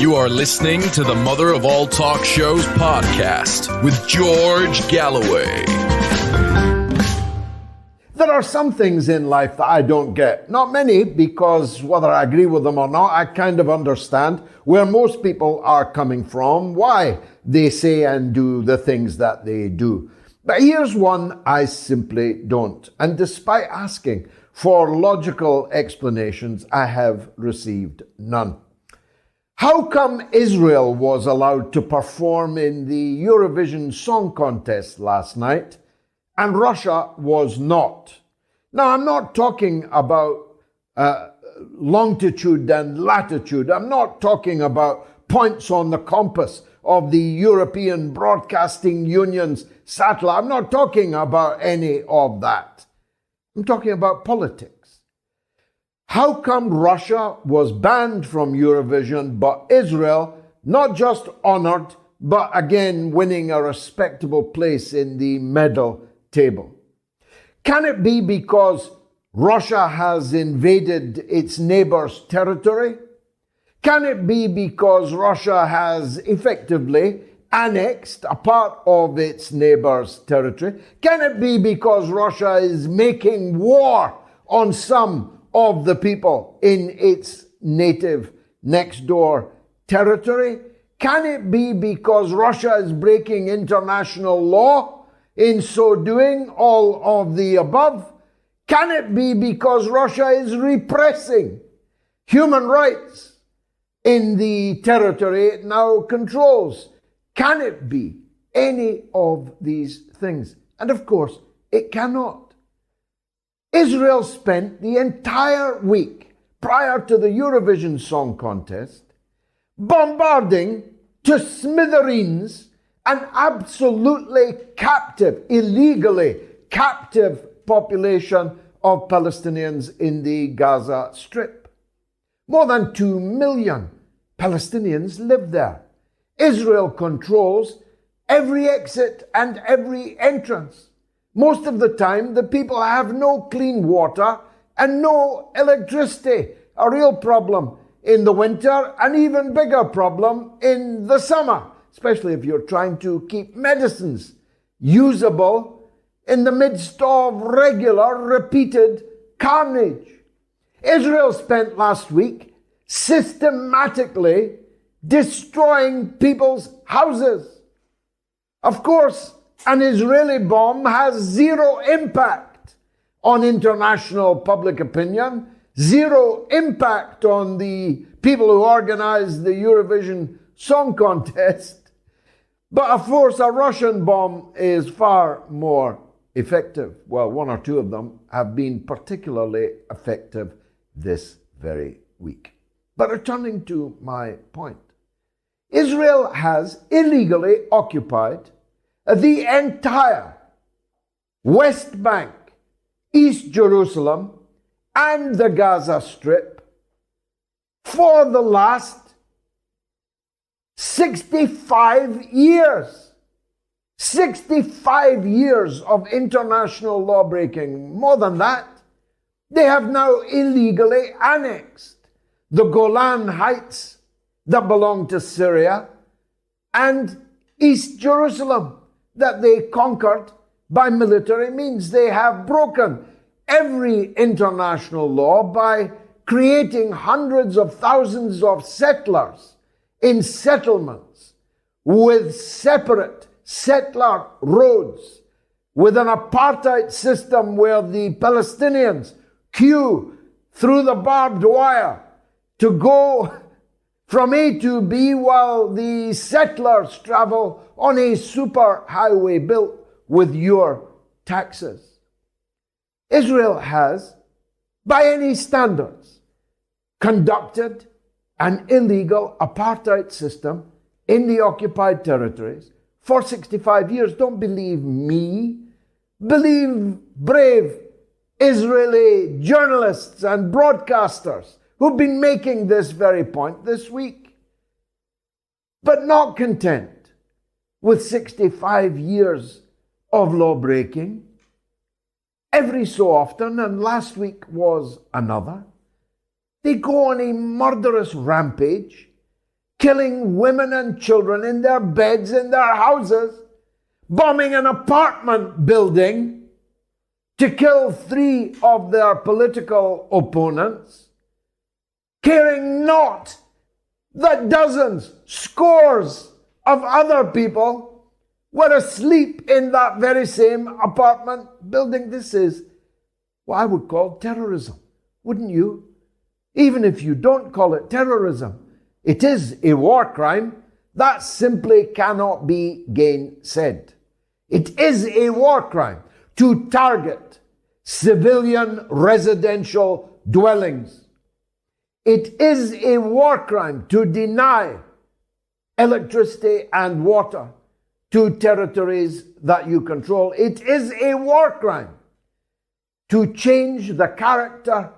You are listening to the Mother of All Talk Shows podcast with George Galloway. There are some things in life that I don't get. Not many, because whether I agree with them or not, I kind of understand where most people are coming from, why they say and do the things that they do. But here's one I simply don't. And despite asking for logical explanations, I have received none. How come Israel was allowed to perform in the Eurovision Song Contest last night and Russia was not? Now, I'm not talking about longitude and latitude. I'm not talking about points on the compass of the European Broadcasting Union's satellite. I'm not talking about any of that. I'm talking about politics. How come Russia was banned from Eurovision, but Israel not just honored, but again winning a respectable place in the medal table? Can it be because Russia has invaded its neighbor's territory? Can it be because Russia has effectively annexed a part of its neighbor's territory? Can it be because Russia is making war on some of the people in its native next door territory? Can it be because Russia is breaking international law in so doing? All of the above? Can it be because Russia is repressing human rights in the territory it now controls? Can it be any of these things? And of course, it cannot. Israel spent the entire week prior to the Eurovision Song Contest bombarding to smithereens an absolutely captive, illegally captive population of Palestinians in the Gaza Strip. More than 2 million Palestinians live there. Israel controls every exit and every entrance. Most of the time, the people have no clean water and no electricity. A real problem in the winter, an even bigger problem in the summer, especially if you're trying to keep medicines usable in the midst of regular, repeated carnage. Israel spent last week systematically destroying people's houses. Of course, an Israeli bomb has zero impact on international public opinion, zero impact on the people who organize the Eurovision Song Contest. But of course, a Russian bomb is far more effective. Well, one or two of them have been particularly effective this very week. But returning to my point, Israel has illegally occupied the entire West Bank, East Jerusalem, and the Gaza Strip for the last 65 years. 65 years of international law breaking. More than that, they have now illegally annexed the Golan Heights that belong to Syria and East Jerusalem that they conquered by military means. They have broken every international law by creating hundreds of thousands of settlers in settlements with separate settler roads, with an apartheid system where the Palestinians queue through the barbed wire to go from A to B while the settlers travel on a super highway built with your taxes. Israel has, by any standards, conducted an illegal apartheid system in the occupied territories for 65 years. Don't believe me. Believe brave Israeli journalists and broadcasters who've been making this very point this week. But not content with 65 years of law breaking, every so often, and last week was another, they go on a murderous rampage, killing women and children in their beds, in their houses, bombing an apartment building to kill 3 of their political opponents, caring not that dozens, scores of other people were asleep in that very same apartment building. This is what I would call terrorism, wouldn't you? Even if you don't call it terrorism, it is a war crime. That simply cannot be gainsaid. It is a war crime to target civilian residential dwellings. It is a war crime to deny electricity and water to territories that you control. It is a war crime to change the character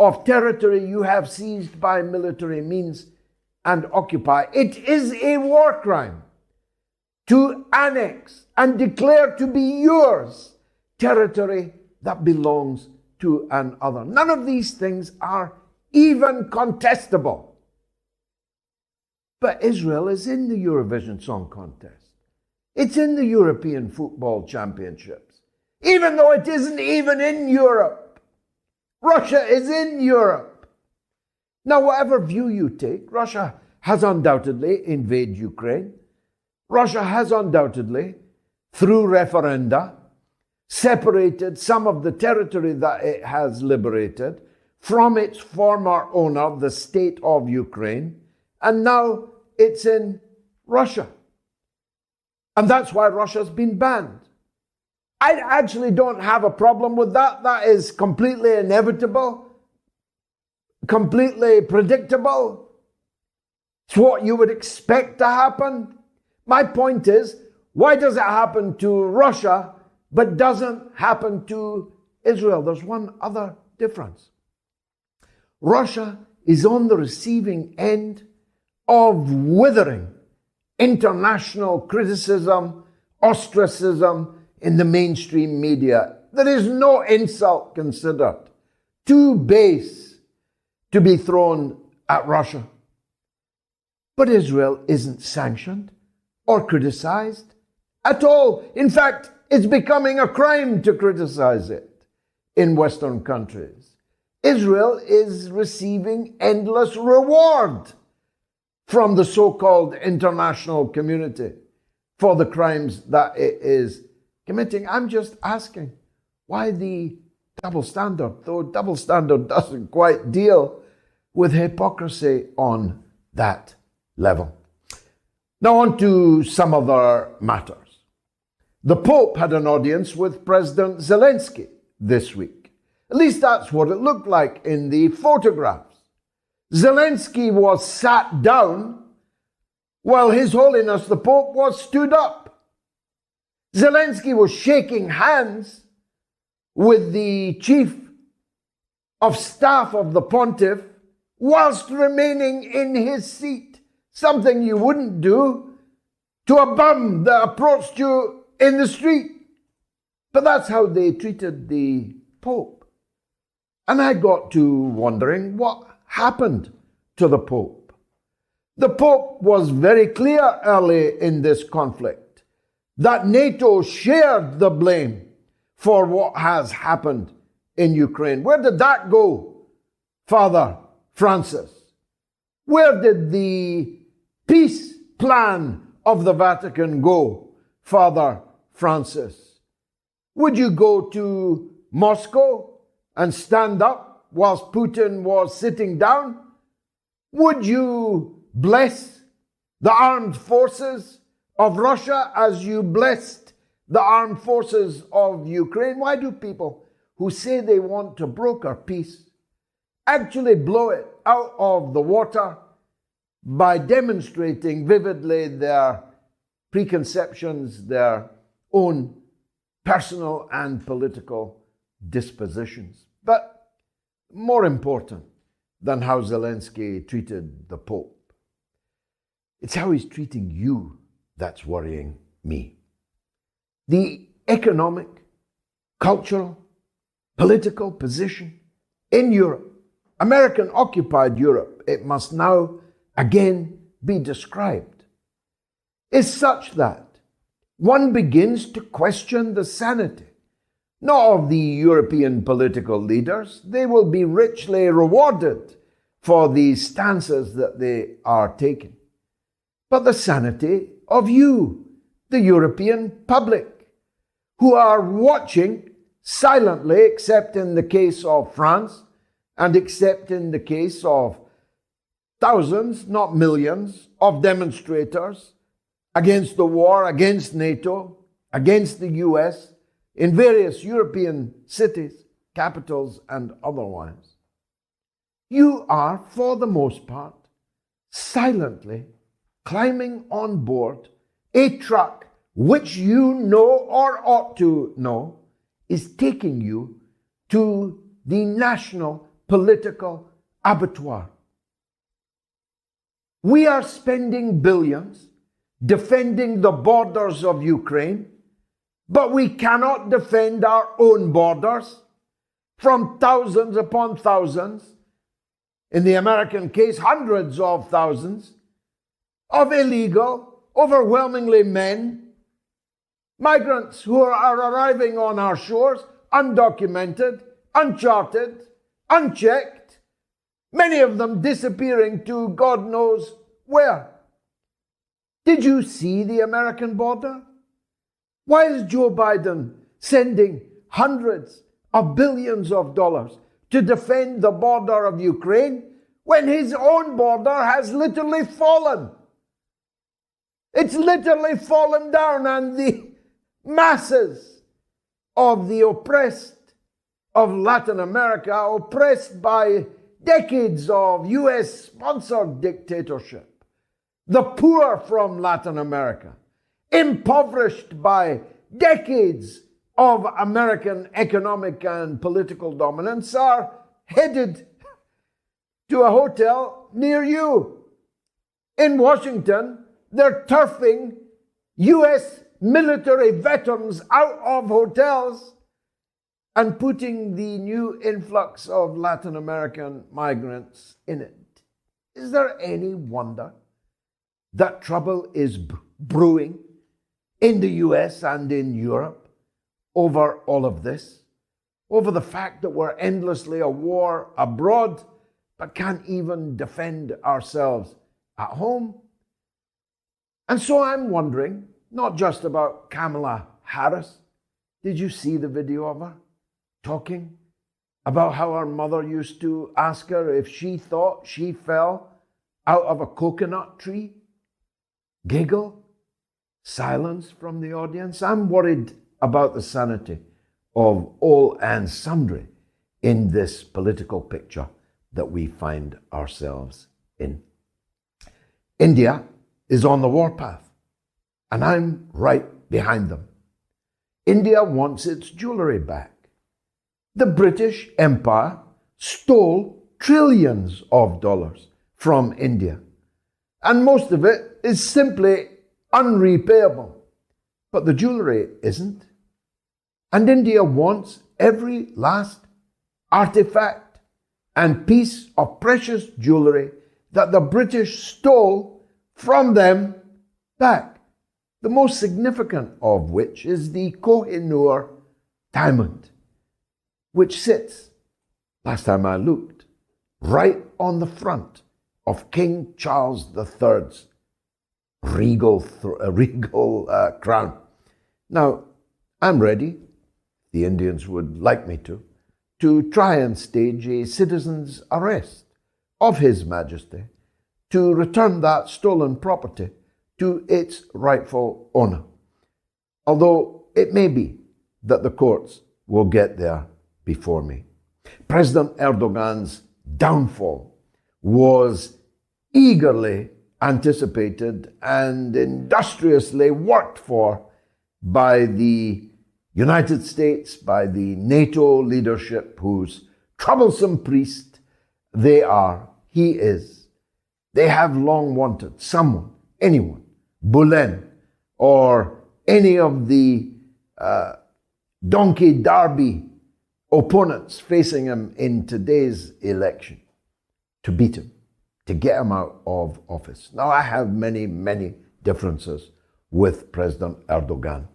of territory you have seized by military means and occupy. It is a war crime to annex and declare to be yours territory that belongs to another. None of these things are even contestable. But Israel is in the Eurovision Song Contest. It's in the European Football Championships, even though it isn't even in Europe. Russia is in Europe. Now, whatever view you take, Russia has undoubtedly invaded Ukraine. Russia has undoubtedly, through referenda, separated some of the territory that it has liberated from its former owner, the state of Ukraine, and now it's in Russia. And that's why Russia's been banned. I actually don't have a problem with that. That is completely inevitable, completely predictable. It's what you would expect to happen. My point is, why does it happen to Russia but doesn't happen to Israel? There's one other difference. Russia is on the receiving end of withering international criticism, ostracism in the mainstream media. There is no insult considered too base to be thrown at Russia. But Israel isn't sanctioned or criticized at all. In fact, it's becoming a crime to criticize it in Western countries. Israel is receiving endless reward from the so-called international community for the crimes that it is committing. I'm just asking, why the double standard? Though double standard doesn't quite deal with hypocrisy on that level. Now on to some other matters. The Pope had an audience with President Zelensky this week. At least that's what it looked like in the photographs. Zelensky was sat down while His Holiness the Pope was stood up. Zelensky was shaking hands with the chief of staff of the pontiff whilst remaining in his seat, something you wouldn't do to a bum that approached you in the street. But that's how they treated the Pope. And I got to wondering what happened to the Pope. The Pope was very clear early in this conflict that NATO shared the blame for what has happened in Ukraine. Where did that go, Father Francis? Where did the peace plan of the Vatican go, Father Francis? Would you go to Moscow and stand up whilst Putin was sitting down? Would you bless the armed forces of Russia as you blessed the armed forces of Ukraine? Why do people who say they want to broker peace actually blow it out of the water by demonstrating vividly their preconceptions, their own personal and political dispositions? But more important than how Zelensky treated the Pope, it's how he's treating you that's worrying me. The economic, cultural, political position in Europe, American-occupied Europe, it must now again be described is such that one begins to question the sanity, not of the European political leaders. They will be richly rewarded for the stances that they are taking, but the sanity of you, the European public, who are watching silently, except in the case of France, and except in the case of thousands, not millions, of demonstrators against the war, against NATO, against the US, in various European cities, capitals, and otherwise. You are, for the most part, silently climbing on board a truck which you know or ought to know is taking you to the national political abattoir. We are spending billions defending the borders of Ukraine, but we cannot defend our own borders from thousands upon thousands, in the American case, hundreds of thousands, of illegal, overwhelmingly men, migrants who are arriving on our shores, undocumented, uncharted, unchecked, many of them disappearing to God knows where. Did you see the American border? Why is Joe Biden sending hundreds of billions of dollars to defend the border of Ukraine when his own border has literally fallen? It's literally fallen down, and the masses of the oppressed of Latin America, oppressed by decades of US-sponsored dictatorship, the poor from Latin America, impoverished by decades of American economic and political dominance, are headed to a hotel near you. In Washington, they're turfing US military veterans out of hotels and putting the new influx of Latin American migrants in it. Is there any wonder that trouble is brewing in the US and in Europe over all of this? Over the fact that we're endlessly at war abroad, but can't even defend ourselves at home? And so I'm wondering, not just about Kamala Harris. Did you see the video of her talking about how her mother used to ask her if she thought she fell out of a coconut tree? Giggle, silence from the audience. I'm worried about the sanity of all and sundry in this political picture that we find ourselves in. India is on the warpath, and I'm right behind them. India wants its jewelry back. The British Empire stole trillions of dollars from India, and most of it is simply unrepayable. But the jewelry isn't. And India wants every last artifact and piece of precious jewelry that the British stole from them back. The most significant of which is the Koh-i-Noor diamond, which sits, last time I looked, right on the front of King Charles III's regal crown. Now, I'm ready, the Indians would like me to try and stage a citizen's arrest of His Majesty to return that stolen property to its rightful owner. Although it may be that the courts will get there before me. President Erdogan's downfall was eagerly anticipated and industriously worked for by the United States, by the NATO leadership, whose troublesome priest he is. They have long wanted someone, anyone, Bolen, or any of the donkey derby opponents facing him in today's election, to beat him, to get him out of office. Now, I have many, many differences with President Erdogan.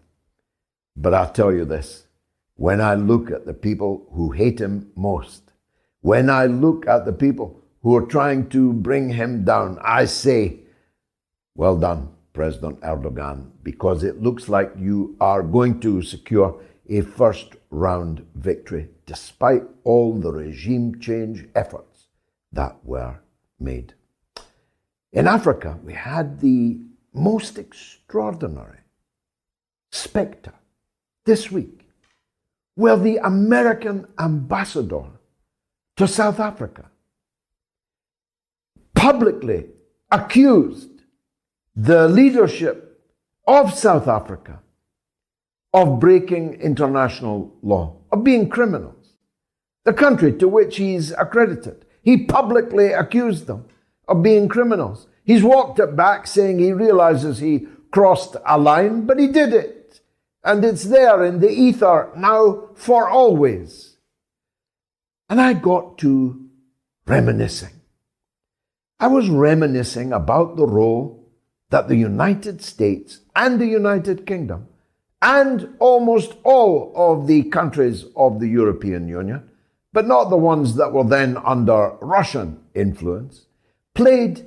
But I'll tell you this, when I look at the people who hate him most, when I look at the people who are trying to bring him down, I say, well done, President Erdogan, because it looks like you are going to secure a first-round victory, despite all the regime change efforts that were made. In Africa, we had the most extraordinary spectre this week, where the American ambassador to South Africa publicly accused the leadership of South Africa of breaking international law, of being criminals. The country to which he's accredited, he publicly accused them of being criminals. He's walked it back, saying he realizes he crossed a line, but he did it. And it's there in the ether now for always. And I got to reminiscing. I was reminiscing about the role that the United States and the United Kingdom and almost all of the countries of the European Union, but not the ones that were then under Russian influence, played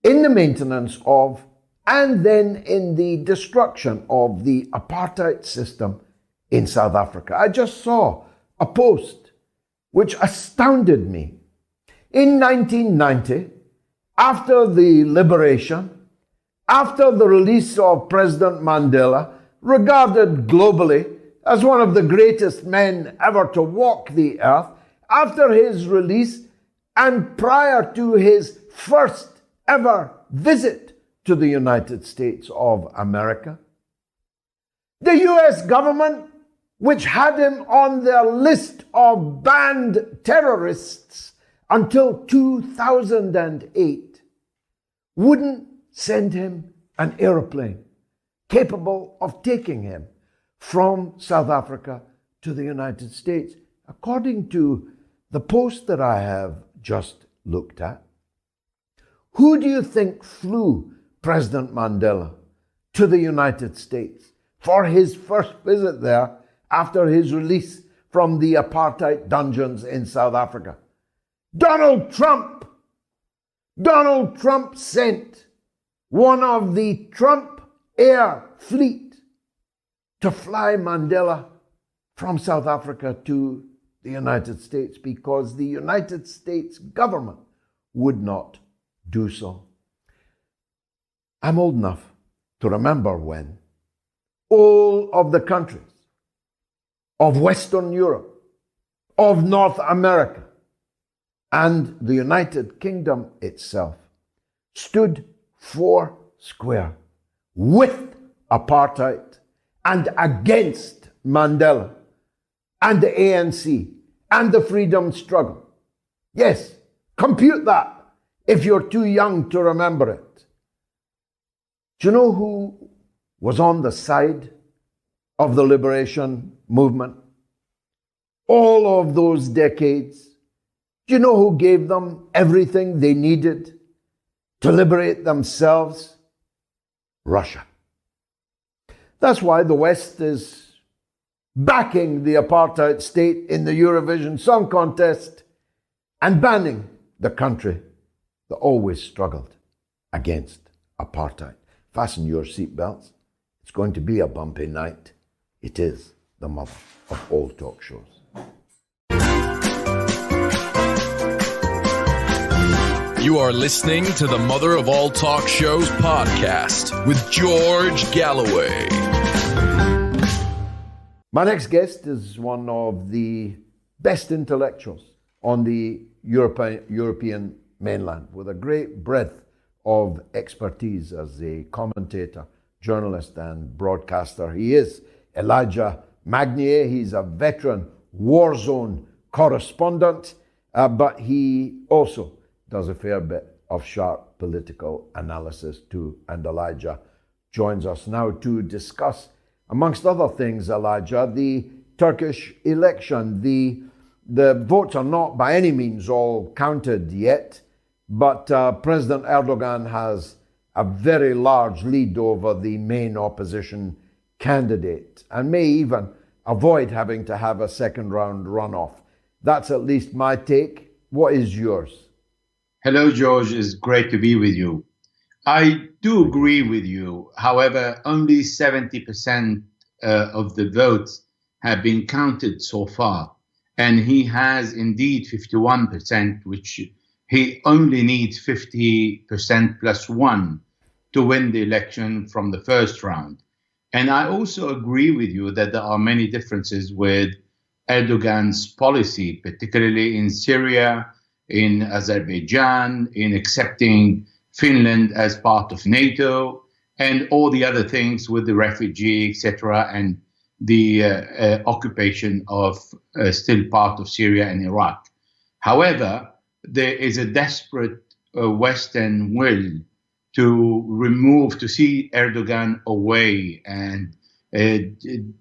in the maintenance of and then in the destruction of the apartheid system in South Africa. I just saw a post which astounded me. In 1990, after the liberation, after the release of President Mandela, regarded globally as one of the greatest men ever to walk the earth, after his release and prior to his first ever visit to the United States of America, the US government, which had him on their list of banned terrorists until 2008, wouldn't send him an airplane capable of taking him from South Africa to the United States. According to the post that I have just looked at, who do you think flew President Mandela to the United States for his first visit there after his release from the apartheid dungeons in South Africa? Donald Trump. Donald Trump sent one of the Trump Air Fleet to fly Mandela from South Africa to the United States because the United States government would not do so. I'm old enough to remember when all of the countries of Western Europe, of North America, and the United Kingdom itself stood four square with apartheid and against Mandela and the ANC and the freedom struggle. Yes, compute that if you're too young to remember it. Do you know who was on the side of the liberation movement all of those decades? Do you know who gave them everything they needed to liberate themselves? Russia. That's why the West is backing the apartheid state in the Eurovision Song Contest and banning the country that always struggled against apartheid. Fasten your seatbelts. It's going to be a bumpy night. It is the mother of all talk shows. You are listening to the Mother of All Talk Shows podcast with George Galloway. My next guest is one of the best intellectuals on the European mainland, with a great breadth of expertise as a commentator, journalist, and broadcaster. He is Elijah Magnier. He's a veteran war zone correspondent, but he also does a fair bit of sharp political analysis too. And Elijah joins us now to discuss, amongst other things, Elijah, the Turkish election. The votes are not by any means all counted yet, but President Erdogan has a very large lead over the main opposition candidate and may even avoid having to have a second round runoff. That's at least my take. What is yours? Hello, George. It's great to be with you. I do agree with you. However, only 70% of the votes have been counted so far. And he has indeed 51%, which he only needs 50% plus one to win the election from the first round. And I also agree with you that there are many differences with Erdogan's policy, particularly in Syria, in Azerbaijan, in accepting Finland as part of NATO, and all the other things with the refugee, etc., and the occupation of still part of Syria and Iraq. However, there is a desperate Western will to see Erdogan away and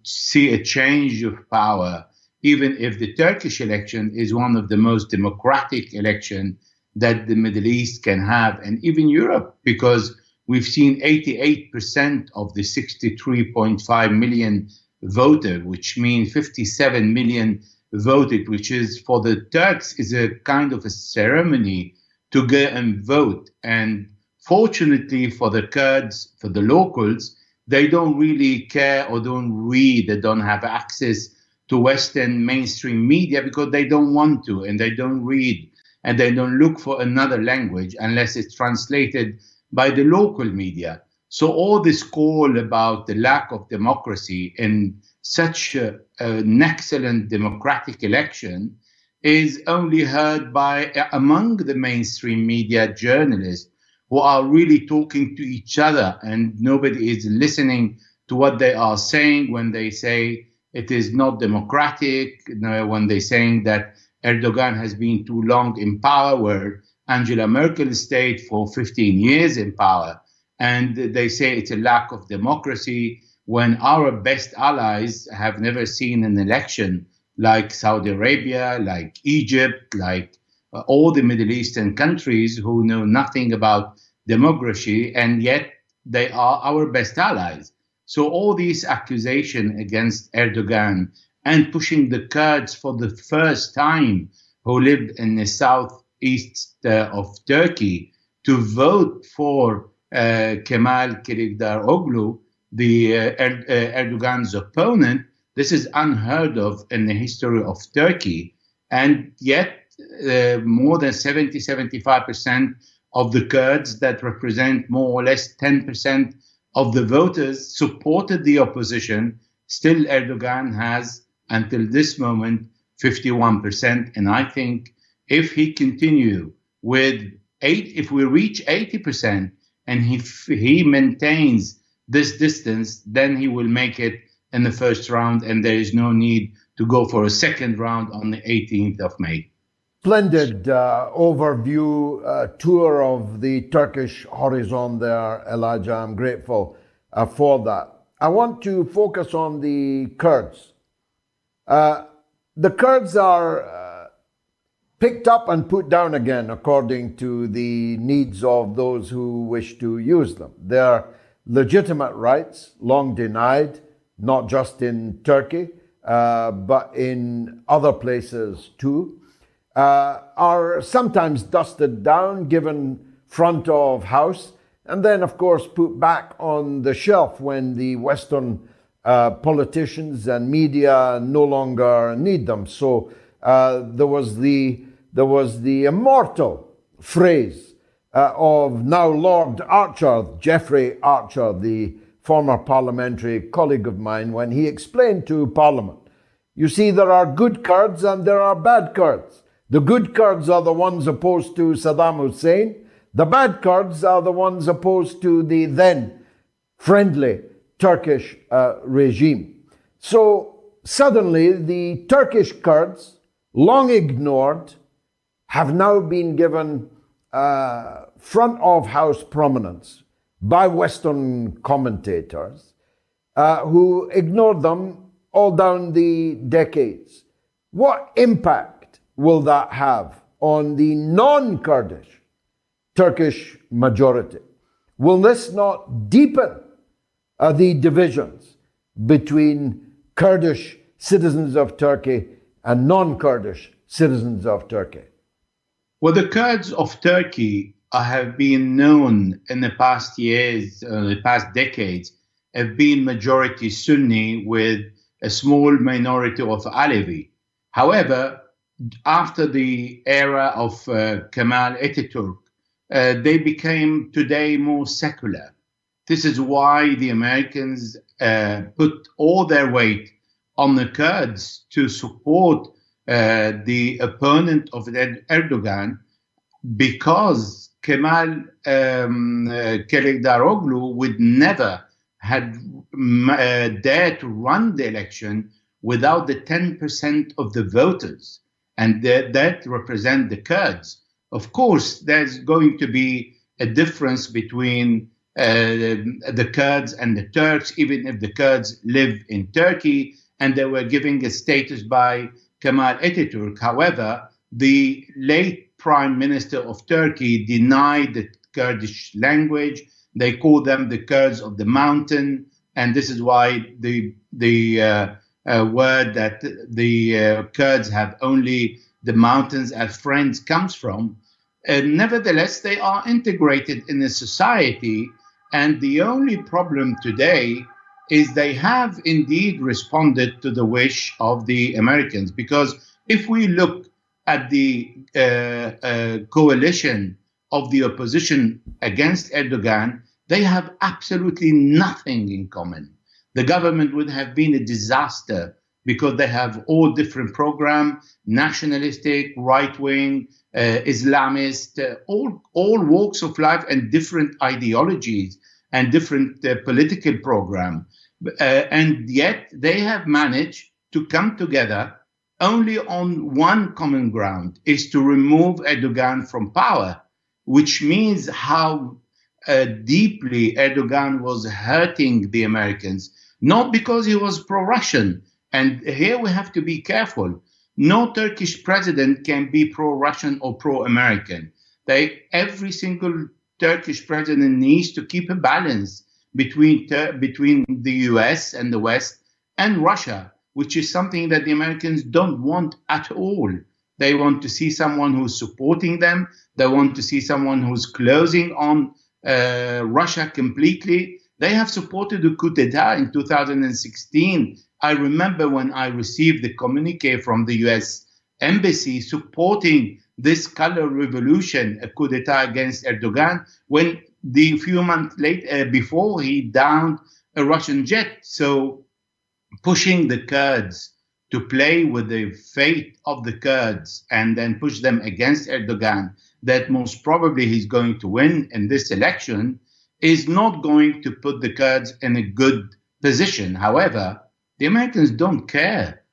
see a change of power, even if the Turkish election is one of the most democratic elections that the Middle East can have, and even Europe, because we've seen 88% of the 63.5 million voted, which means 57 million voted, which is for the Turks is a kind of a ceremony to go and vote. And fortunately for the Kurds, for the locals, they don't really care or don't read, they don't have access to Western mainstream media because they don't want to, and they don't read, and they don't look for another language unless it's translated by the local media. So all this call about the lack of democracy in such an excellent democratic election is only heard by among the mainstream media journalists who are really talking to each other, and nobody is listening to what they are saying when they say it is not democratic, when they're saying that Erdogan has been too long in power, where Angela Merkel stayed for 15 years in power. And they say it's a lack of democracy when our best allies have never seen an election like Saudi Arabia, like Egypt, like all the Middle Eastern countries who know nothing about democracy, and yet they are our best allies. So all these accusations against Erdogan and pushing the Kurds for the first time who lived in the southeast of Turkey to vote for Kemal Kılıçdaroğlu, the Erdogan's opponent, this is unheard of in the history of Turkey. And yet more than 70-75% of the Kurds that represent more or less 10% of the voters supported the opposition. Still, Erdogan has, until this moment, 51%. And I think if he continue with if we reach 80%, and if he maintains this distance, then he will make it in the first round, and there is no need to go for a second round on the 18th of May. Splendid overview, tour of the Turkish horizon there, Elijah. I'm grateful for that. I want to focus on the Kurds. The Kurds are picked up and put down again according to the needs of those who wish to use them. Their legitimate rights, long denied, not just in Turkey, but in other places too, are sometimes dusted down, given front of house, and then, of course, put back on the shelf when the Western politicians and media no longer need them. So there was the immortal phrase of now Lord Archer, Geoffrey Archer, the former parliamentary colleague of mine, when he explained to Parliament, you see, there are good Kurds and there are bad Kurds. The good Kurds are the ones opposed to Saddam Hussein. The bad Kurds are the ones opposed to the then friendly Turkish regime. So suddenly the Turkish Kurds, long ignored, have now been given front of house prominence by Western commentators who ignored them all down the decades. What impact will that have on the non-Kurdish Turkish majority. Will this not deepen the divisions between Kurdish citizens of Turkey and non-Kurdish citizens of Turkey? Well, the Kurds of Turkey have been known in the past years, the past decades, have been majority Sunni with a small minority of Alevi. However, after the era of Kemal Atatürk, they became today more secular. This is why the Americans put all their weight on the Kurds to support the opponent of Erdogan, because Kemal Kılıçdaroğlu would never had dare to run the election without the 10% of the voters, and that represent the Kurds. Of course, there's going to be a difference between the Kurds and the Turks, even if the Kurds live in Turkey and they were given a status by Kemal Atatürk. However, the late Prime Minister of Turkey denied the Kurdish language. They call them the Kurds of the mountain, and this is why the word that the Kurds have only the mountains as friends comes from. Nevertheless, they are integrated in the society, and the only problem today is they have indeed responded to the wish of the Americans. Because if we look at the coalition of the opposition against Erdogan, they have absolutely nothing in common. The government would have been a disaster because they have all different programs, nationalistic, right-wing, Islamist, all walks of life and different ideologies and different political programs. And yet they have managed to come together only on one common ground, is to remove Erdogan from power, which means how deeply Erdogan was hurting the Americans, not because he was pro-Russian. And here we have to be careful. No Turkish president can be pro-Russian or pro-American. Every single Turkish president needs to keep a balance between the US and the West and Russia, which is something that the Americans don't want at all. They want to see someone who's supporting them. They want to see someone who's closing on Russia completely. They have supported the coup d'etat in 2016. I remember when I received the communique from the US embassy supporting this color revolution, a coup d'etat against Erdogan, when the few months later, before he downed a Russian jet. So pushing the Kurds to play with the fate of the Kurds and then push them against Erdogan, that most probably he's going to win in this election, is not going to put the Kurds in a good position. However, the Americans don't care.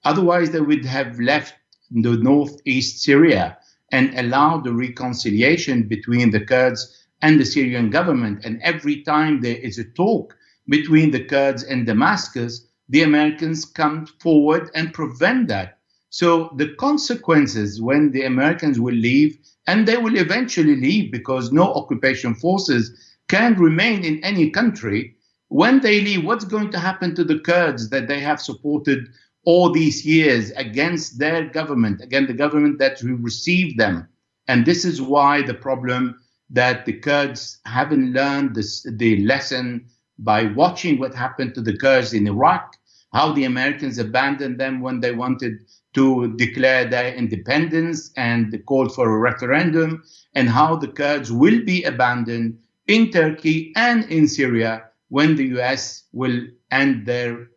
Otherwise, they would have left the northeast Syria and allowed the reconciliation between the Kurds and the Syrian government. And every time there is a talk between the Kurds and Damascus, the Americans come forward and prevent that. So the consequences when the Americans will leave, and they will eventually leave because no occupation forces can remain in any country. When they leave, what's going to happen to the Kurds that they have supported all these years against their government, against the government that received them? And this is why the problem that the Kurds haven't learned the lesson by watching what happened to the Kurds in Iraq, how the Americans abandoned them when they wanted to declare their independence and called for a referendum, and how the Kurds will be abandoned in Turkey and in Syria when the US will end their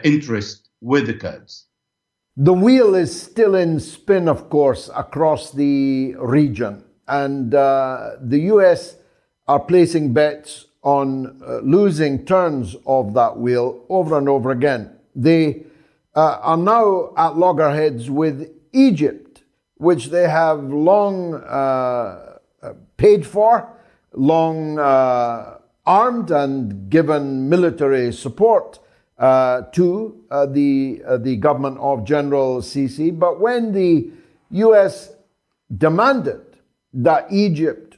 interest with the Kurds. The wheel is still in spin, of course, across the region. And the US are placing bets on losing turns of that wheel over and over again. They are now at loggerheads with Egypt, which they have long paid for, long armed and given military support to the government of General Sisi. But when the US demanded that Egypt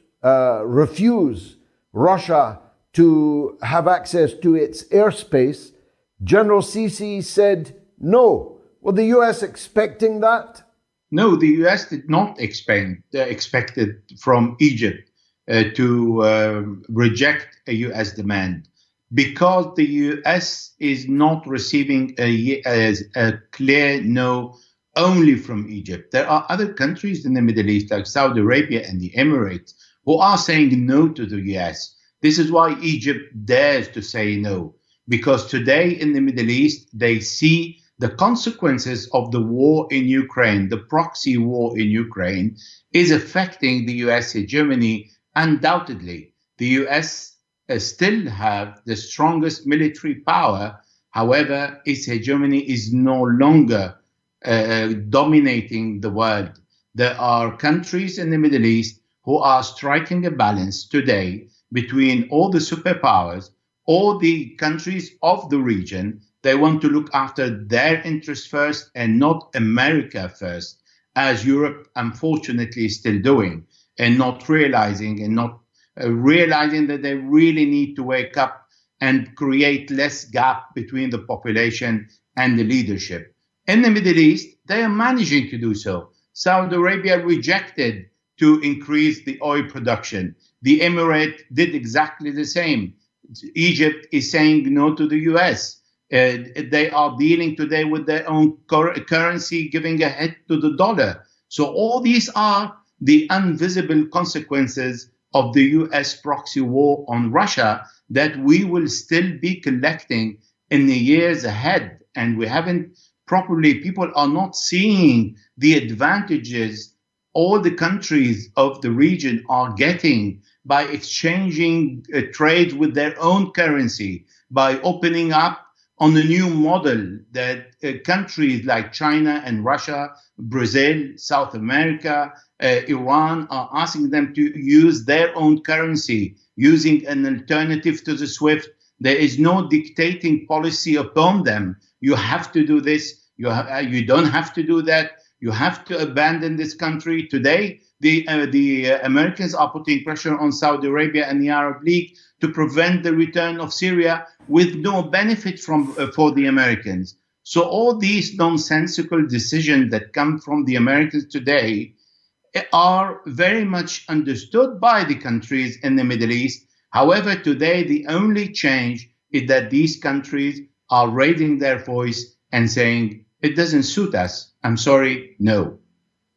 refuse Russia to have access to its airspace, General Sisi said no. Were the US expecting that? No, the US did not expect it from Egypt to reject a US demand, because the US is not receiving a clear no only from Egypt. There are other countries in the Middle East, like Saudi Arabia and the Emirates, who are saying no to the US. This is why Egypt dares to say no, because today in the Middle East, they see the consequences of the war in Ukraine, the proxy war in Ukraine, is affecting the US hegemony undoubtedly. The US still have the strongest military power. However, its hegemony is no longer dominating the world. There are countries in the Middle East who are striking a balance today between all the superpowers, all the countries of the region. They want to look after their interests first and not America first, as Europe unfortunately is still doing, and not realizing that they really need to wake up and create less gap between the population and the leadership. In the Middle East, they are managing to do so. Saudi Arabia rejected to increase the oil production. The Emirates did exactly the same. Egypt is saying no to the US. They are dealing today with their own currency, giving a hit to the dollar. So all these are the invisible consequences of the US proxy war on Russia that we will still be collecting in the years ahead. And we haven't properly, people are not seeing the advantages all the countries of the region are getting by exchanging trade with their own currency, by opening up on a new model that countries like China and Russia, Brazil, South America, Iran are asking them to use their own currency, using an alternative to the SWIFT. There is no dictating policy upon them. You have to do this. You don't have to do that. You have to abandon this country. Today, the Americans are putting pressure on Saudi Arabia and the Arab League to prevent the return of Syria with no benefit for the Americans. So all these nonsensical decisions that come from the Americans today are very much understood by the countries in the Middle East. However, today the only change is that these countries are raising their voice and saying, it doesn't suit us. I'm sorry, no.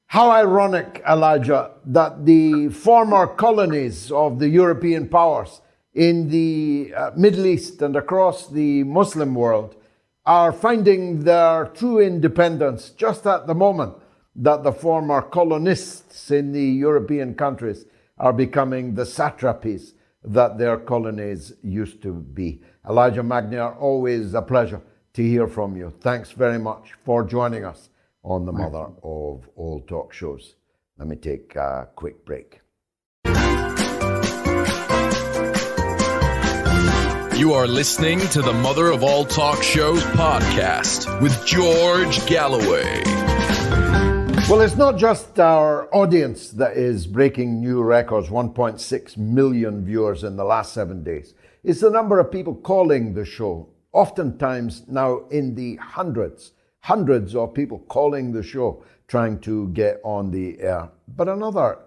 How ironic, Elijah, that the former colonies of the European powers in the Middle East and across the Muslim world are finding their true independence just at the moment that the former colonists in the European countries are becoming the satrapies that their colonies used to be. Elijah Magnier, always a pleasure to hear from you. Thanks very much for joining us on the Mother of All Talk Shows. Let me take a quick break. You are listening to the Mother of All Talk Shows podcast with George Galloway. Well, it's not just our audience that is breaking new records, 1.6 million viewers in the last 7 days. It's the number of people calling the show, oftentimes now in the hundreds of people calling the show, trying to get on the air. But another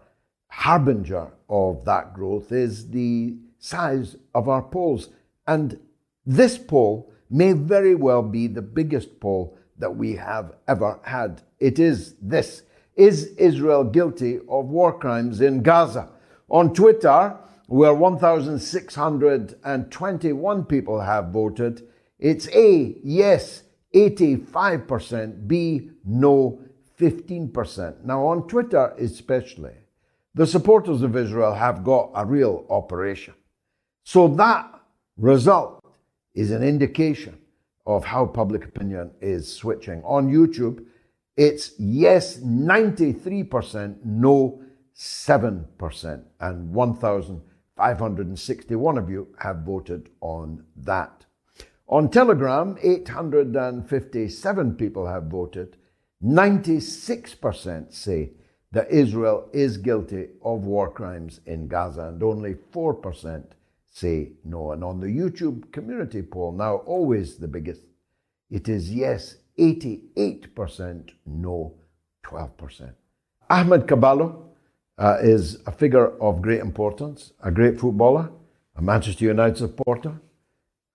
harbinger of that growth is the size of our polls. And this poll may very well be the biggest poll that we have ever had. It is this: is Israel guilty of war crimes in Gaza? On Twitter, where 1,621 people have voted, it's A, yes, 85%, B, no, 15%. Now, on Twitter especially, the supporters of Israel have got a real operation. So that result is an indication of how public opinion is switching. On YouTube, it's yes 93%, no 7%, and 1,561 of you have voted on that. On Telegram, 857 people have voted. 96% say that Israel is guilty of war crimes in Gaza, and only 4% say no. And on the YouTube community poll, now always the biggest, it is yes, 88%, no, 12%. Ahmed Caballo is a figure of great importance, a great footballer, a Manchester United supporter,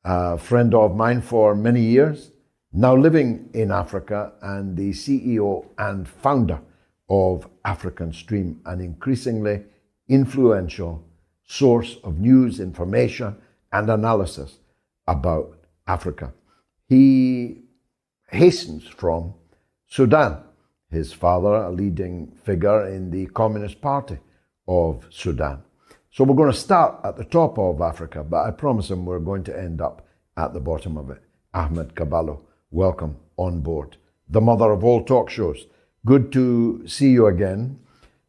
a friend of mine for many years, now living in Africa, and the CEO and founder of African Stream, an increasingly influential source of news, information, and analysis about Africa. He hastens from Sudan. His father, a leading figure in the Communist Party of Sudan. So we're going to start at the top of Africa, but I promise him we're going to end up at the bottom of it. Ahmed Caballo, welcome on board, the mother of all talk shows. Good to see you again.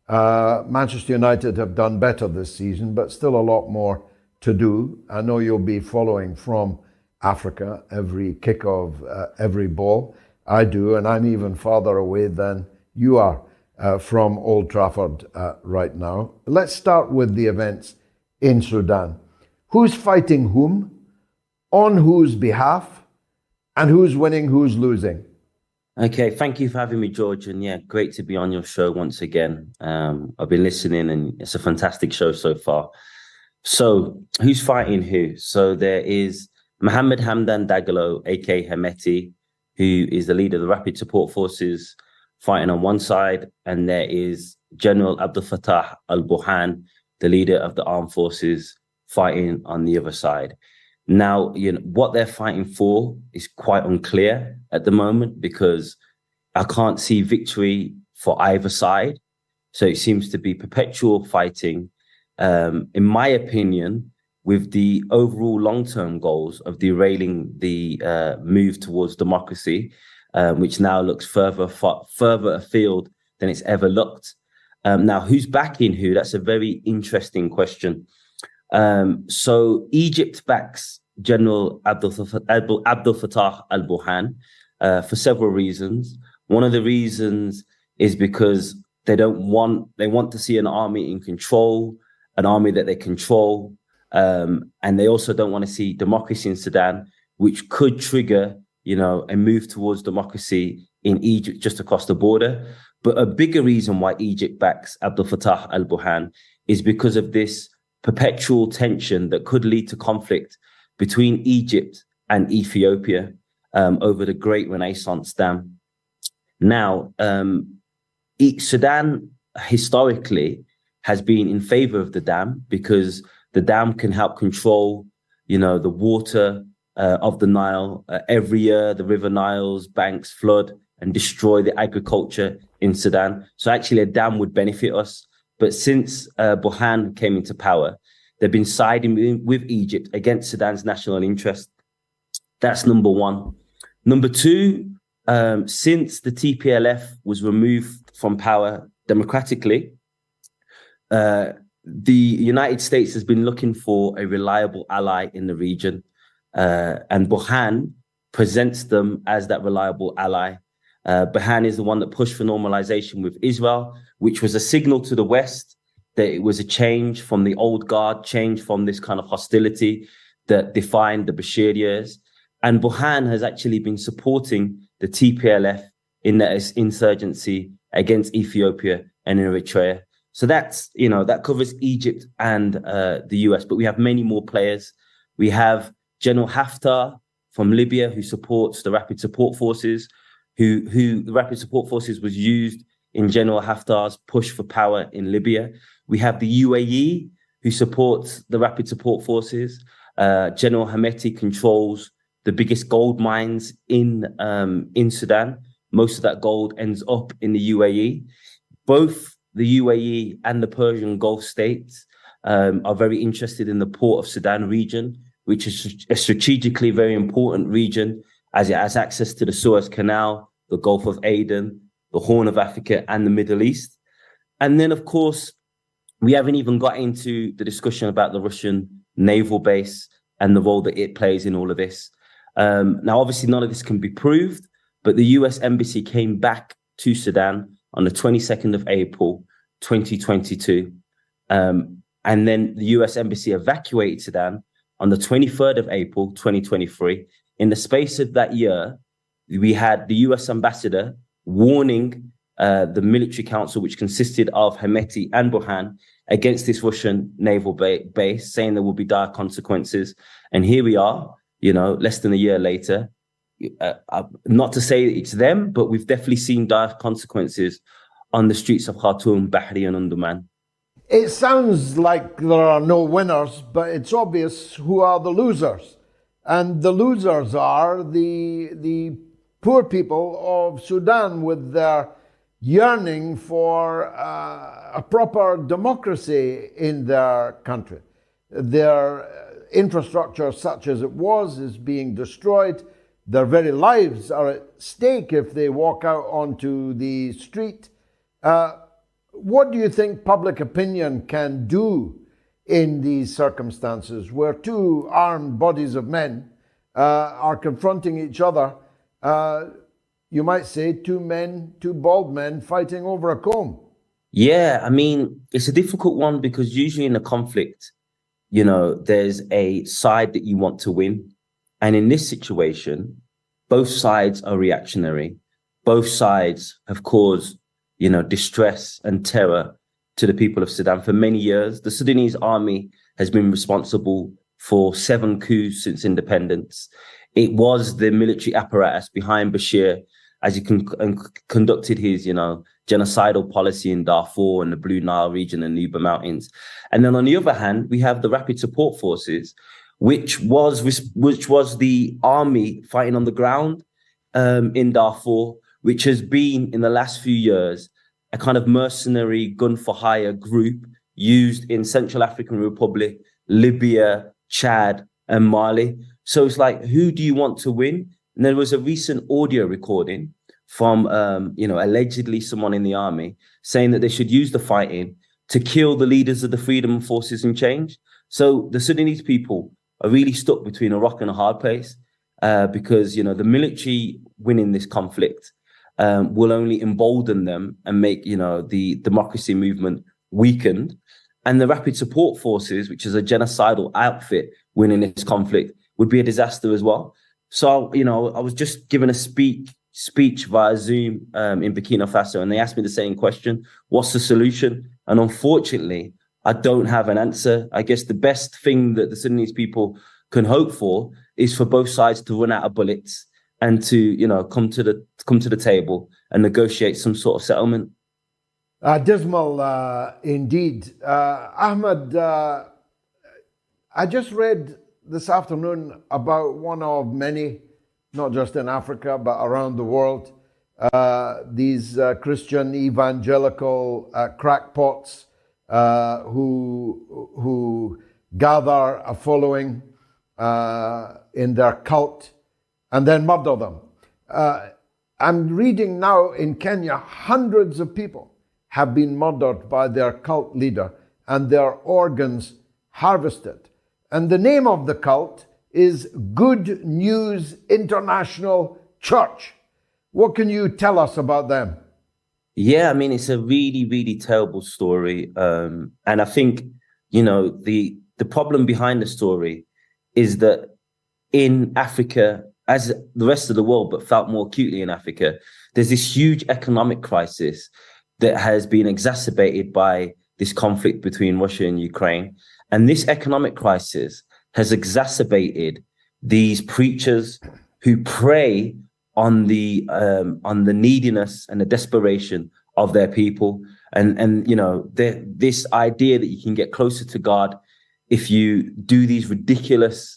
Manchester United have done better this season, but still a lot more to do. I know you'll be following from Africa every kick of every ball. I do, and I'm even farther away than you are from Old Trafford right now. Let's start with the events in Sudan. Who's fighting whom, on whose behalf, and who's winning, who's losing? Okay, thank you for having me, George. And yeah, great to be on your show once again. I've been listening and it's a fantastic show so far. So who's fighting who? So there is Mohammed Hamdan Dagalo, aka Hemeti, who is the leader of the Rapid Support Forces, fighting on one side, and there is General Abdel Fattah al-Burhan, the leader of the armed forces, fighting on the other side. Now, what they're fighting for is quite unclear at the moment, because I can't see victory for either side. So it seems to be perpetual fighting, in my opinion, with the overall long-term goals of derailing the move towards democracy, which now looks further afield than it's ever looked. Now, who's backing who? That's a very interesting question. So Egypt backs General Abdel Fattah al-Burhan for several reasons. One of the reasons is because they want to see an army in control, an army that they control. And they also don't want to see democracy in Sudan, which could trigger, a move towards democracy in Egypt just across the border. But a bigger reason why Egypt backs Abdel Fattah al-Burhan is because of this perpetual tension that could lead to conflict between Egypt and Ethiopia over the Great Renaissance Dam. Now, Sudan historically has been in favor of the dam because the dam can help control, the water of the Nile. Every year, the River Nile's banks flood and destroy the agriculture in Sudan. So actually, a dam would benefit us. But since Burhan came into power, they've been siding with Egypt against Sudan's national interest. That's number one. Number two, since the TPLF was removed from power democratically, the United States has been looking for a reliable ally in the region, and Burhan presents them as that reliable ally. Burhan is the one that pushed for normalization with Israel, which was a signal to the West that it was a change from the old guard, change from this kind of hostility that defined the Bashir years. And Burhan has actually been supporting the TPLF in that insurgency against Ethiopia and Eritrea. So that's, that covers Egypt and the US, but we have many more players. We have General Haftar from Libya, who supports the Rapid Support Forces, who the Rapid Support Forces was used in General Haftar's push for power in Libya. We have the UAE, who supports the Rapid Support Forces. General Hemeti controls the biggest gold mines in Sudan. Most of that gold ends up in the UAE. Both the UAE and the Persian Gulf states are very interested in the Port of Sudan region, which is a strategically very important region as it has access to the Suez Canal, the Gulf of Aden, the Horn of Africa, and the Middle East. And then, of course, we haven't even got into the discussion about the Russian naval base and the role that it plays in all of this. Now, obviously, none of this can be proved, but the US embassy came back to Sudan on the 22nd of April, 2022. And then the US Embassy evacuated Sudan on the 23rd of April, 2023. In the space of that year, we had the US ambassador warning the military council, which consisted of Hemeti and Burhan, against this Russian naval base, saying there will be dire consequences. And here we are, less than a year later. Not to say it's them, but we've definitely seen dire consequences on the streets of Khartoum, Bahri, and Umdurman. It sounds like there are no winners, but it's obvious who are the losers. And the losers are the poor people of Sudan, with their yearning for a proper democracy in their country. Their infrastructure, such as it was, is being destroyed. Their very lives are at stake if they walk out onto the street. What do you think public opinion can do in these circumstances where two armed bodies of men are confronting each other? You might say two bald men fighting over a comb. Yeah, I mean, it's a difficult one because usually in a conflict, there's a side that you want to win. And in this situation, both sides are reactionary. Both sides have caused, distress and terror to the people of Sudan for many years. The Sudanese army has been responsible for 7 coups since independence. It was the military apparatus behind Bashir as he conducted his, genocidal policy in Darfur and the Blue Nile region and Nuba Mountains. And then on the other hand, we have the Rapid Support Forces, which was the army fighting on the ground in Darfur, which has been in the last few years a kind of mercenary gun for hire group used in Central African Republic, Libya, Chad, and Mali. So it's like, who do you want to win? And there was a recent audio recording from, allegedly someone in the army saying that they should use the fighting to kill the leaders of the freedom forces and change. So the Sudanese people are really stuck between a rock and a hard place because, the military winning this conflict will only embolden them and make, the democracy movement weakened. And the Rapid Support Forces, which is a genocidal outfit winning this conflict, would be a disaster as well. So, I was just given a speech via Zoom in Burkina Faso, and they asked me the same question: what's the solution? And unfortunately, I don't have an answer. I guess the best thing that the Sudanese people can hope for is for both sides to run out of bullets and to, come to the table and negotiate some sort of settlement. Dismal indeed. Ahmed, I just read this afternoon about one of many, not just in Africa, but around the world, these Christian evangelical crackpots who gather a following in their cult and then murder them. I'm reading now in Kenya, hundreds of people have been murdered by their cult leader and their organs harvested. And the name of the cult is Good News International Church. What can you tell us about them? Yeah, I mean, it's a really, really terrible story. And I think, the problem behind the story is that in Africa, as the rest of the world, but felt more acutely in Africa, there's this huge economic crisis that has been exacerbated by this conflict between Russia and Ukraine. And this economic crisis has exacerbated these preachers who prey on the neediness and the desperation of their people. And this idea that you can get closer to God if you do these ridiculous,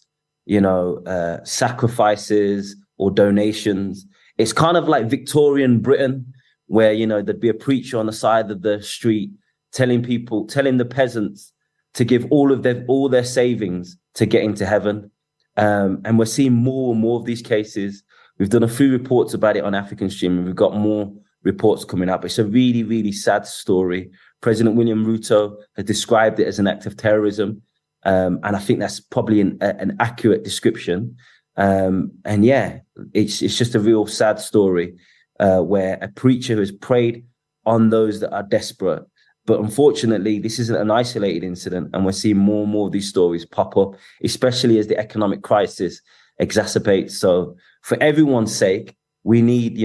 sacrifices or donations. It's kind of like Victorian Britain, where, there'd be a preacher on the side of the street telling the peasants to give all their savings to get into heaven. And we're seeing more and more of these cases. We've done a few reports about it on African Stream, and we've got more reports coming up. It's a really, really sad story. President William Ruto has described it as an act of terrorism. And I think that's probably an accurate description. It's just a real sad story where a preacher has preyed on those that are desperate. But unfortunately, this isn't an isolated incident, and we're seeing more and more of these stories pop up, especially as the economic crisis exacerbates. So for everyone's sake, we need,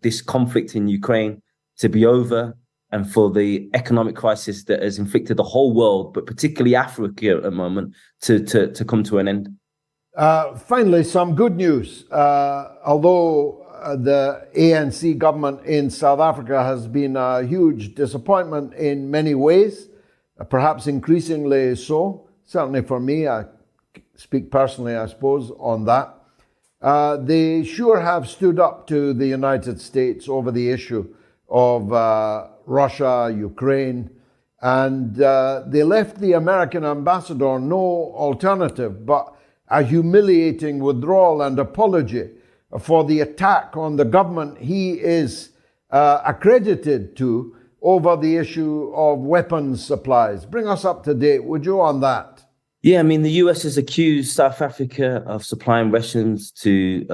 this conflict in Ukraine to be over, and for the economic crisis that has inflicted the whole world, but particularly Africa at the moment, to come to an end. Finally, some good news. Although the ANC government in South Africa has been a huge disappointment in many ways, perhaps increasingly so. Certainly for me, I speak personally, I suppose, on that. They sure have stood up to the United States over the issue of Russia, Ukraine, and they left the American ambassador no alternative but a humiliating withdrawal and apology for the attack on the government he is accredited to over the issue of weapons supplies. Bring us up to date, would you, on that? Yeah, I mean, the US has accused South Africa of supplying weapons to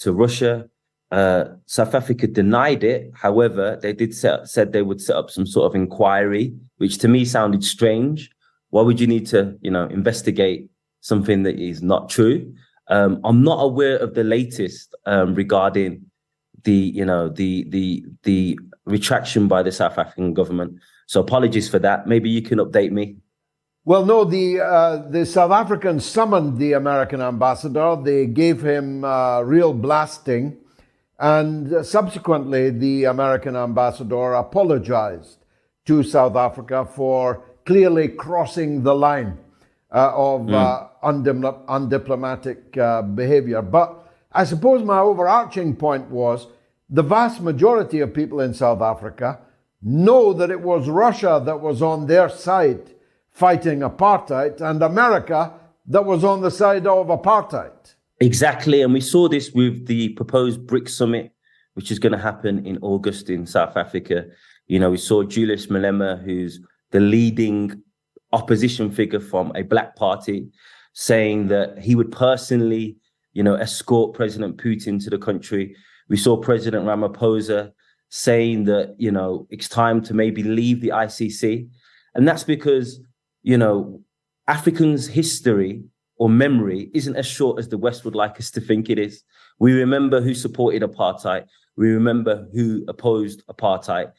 Russia. South Africa denied it. However, they said they would set up some sort of inquiry, which to me sounded strange. Why would you need to, investigate something that is not true? I'm not aware of the latest regarding the retraction by the South African government. So apologies for that. Maybe you can update me. Well, no, the South Africans summoned the American ambassador. They gave him real blasting. And subsequently, the American ambassador apologized to South Africa for clearly crossing the line of undiplomatic behavior. But I suppose my overarching point was the vast majority of people in South Africa know that it was Russia that was on their side fighting apartheid and America that was on the side of apartheid. Exactly. And we saw this with the proposed BRICS summit, which is going to happen in August in South Africa. We saw Julius Malema, who's the leading opposition figure from a black party, saying that he would personally, escort President Putin to the country. We saw President Ramaphosa saying that, it's time to maybe leave the ICC. And that's because, Africans' history or memory isn't as short as the West would like us to think it is. We remember who supported apartheid. We remember who opposed apartheid.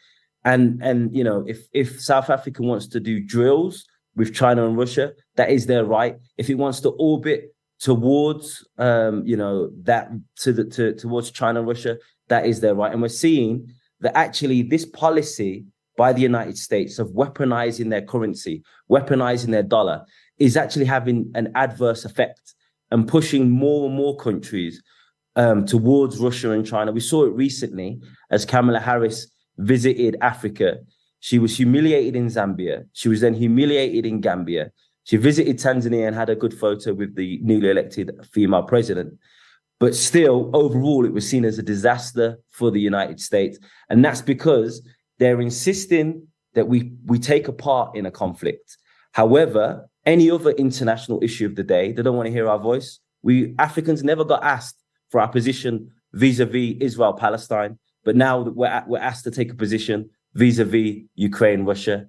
And if South Africa wants to do drills with China and Russia, that is their right. If it wants to orbit towards towards China and Russia, that is their right. And we're seeing that actually this policy by the United States of weaponizing their currency, weaponizing their dollar, is actually having an adverse effect and pushing more and more countries towards Russia and China. We saw it recently as Kamala Harris visited Africa. She was humiliated in Zambia. She was then humiliated in Gambia. She visited Tanzania and had a good photo with the newly elected female president. But still, overall, it was seen as a disaster for the United States. And that's because they're insisting that we take a part in a conflict. However, any other international issue of the day, they don't want to hear our voice. We Africans never got asked for our position vis-a-vis Israel-Palestine, but now we're asked to take a position vis-a-vis Ukraine, Russia.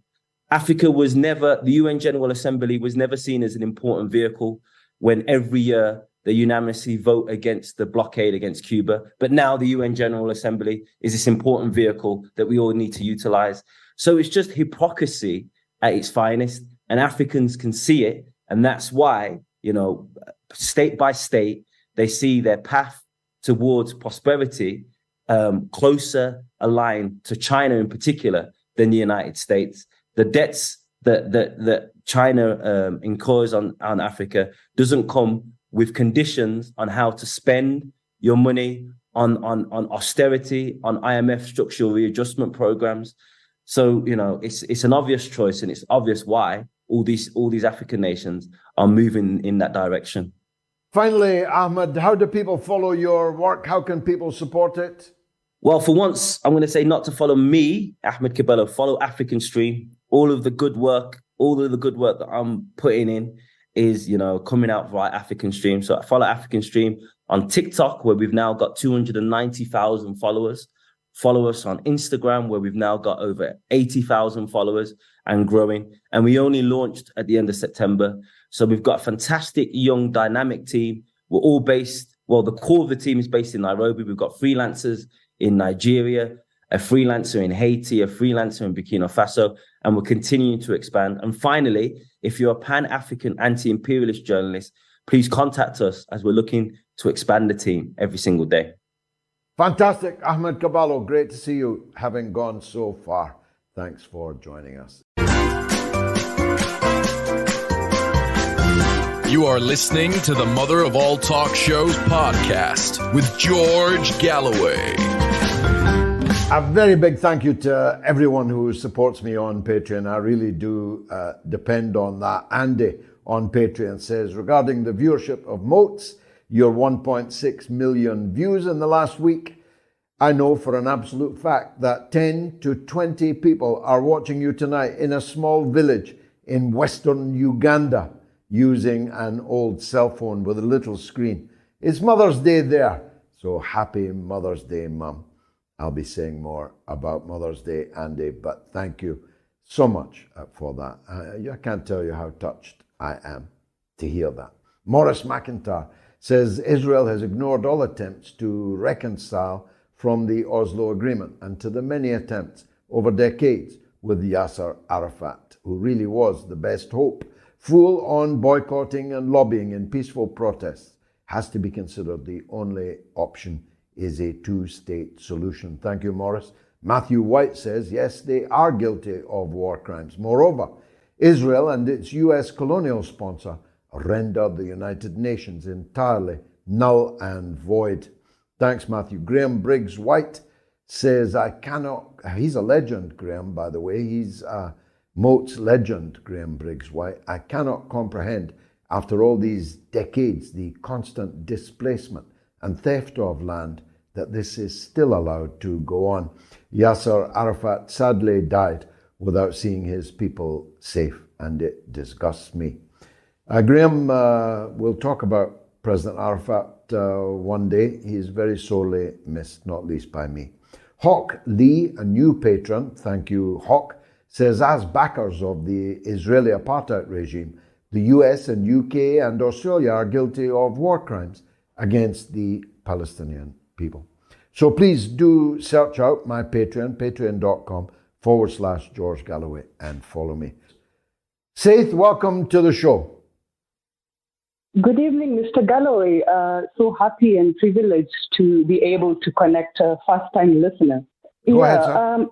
Africa was never, the UN General Assembly was never seen as an important vehicle when every year they unanimously vote against the blockade against Cuba. But now the UN General Assembly is this important vehicle that we all need to utilize. So it's just hypocrisy at its finest, and Africans can see it. And that's why, state by state, they see their path towards prosperity closer aligned to China in particular than the United States. The debts that China incurs on Africa doesn't come with conditions on how to spend your money on austerity, on IMF structural readjustment programs. So, it's an obvious choice, and it's obvious why all these African nations are moving in that direction. Finally, Ahmed, how do people follow your work? How can people support it? Well, for once, I'm going to say not to follow me, Ahmed Cabello, follow African Stream. All of the good work that I'm putting in is, coming out via African Stream. So I follow African Stream on TikTok, where we've now got 290,000 followers. Follow us on Instagram, where we've now got over 80,000 followers and growing. And we only launched at the end of September. So we've got a fantastic, young, dynamic team. We're all based, well, the core of the team is based in Nairobi. We've got freelancers in Nigeria, a freelancer in Haiti, a freelancer in Burkina Faso, and we're continuing to expand. And finally, if you're a Pan-African anti-imperialist journalist, please contact us, as we're looking to expand the team every single day. Fantastic. Ahmed Cavallo, great to see you having gone so far. Thanks for joining us. You are listening to the Mother of All Talk Shows podcast with George Galloway. A very big thank you to everyone who supports me on Patreon. I really do depend on that. Andy on Patreon says, regarding the viewership of Moats, your 1.6 million views in the last week, I know for an absolute fact that 10 to 20 people are watching you tonight in a small village in western Uganda using an old cell phone with a little screen. It's Mother's Day there, so happy Mother's Day, Mum. I'll be saying more about Mother's Day, Andy, but thank you so much for that. I can't tell you how touched I am to hear that. Morris McIntyre says Israel has ignored all attempts to reconcile from the Oslo Agreement and to the many attempts over decades with Yasser Arafat, who really was the best hope. Full-on boycotting and lobbying in peaceful protests has to be considered. The only option is a two-state solution. Thank you, Morris. Matthew White says, yes, they are guilty of war crimes. Moreover, Israel and its US colonial sponsor rendered the United Nations entirely null and void. Thanks, Matthew. Graham Briggs White says, he's a legend, Graham, by the way. He's Moats legend, Graham Briggs White. I cannot comprehend, after all these decades, the constant displacement and theft of land, that this is still allowed to go on. Yasser Arafat sadly died without seeing his people safe, and it disgusts me. Graham, we'll talk about President Arafat one day. He is very sorely missed, not least by me. Hawk Lee, a new patron, thank you, Hawk, says, as backers of the Israeli apartheid regime, the US and UK and Australia are guilty of war crimes against the Palestinian people. So please do search out my Patreon, patreon.com/George Galloway, and follow me. Saith, welcome to the show. Good evening, Mr. Galloway. So happy and privileged to be able to connect a first-time listener. Go ahead, sir.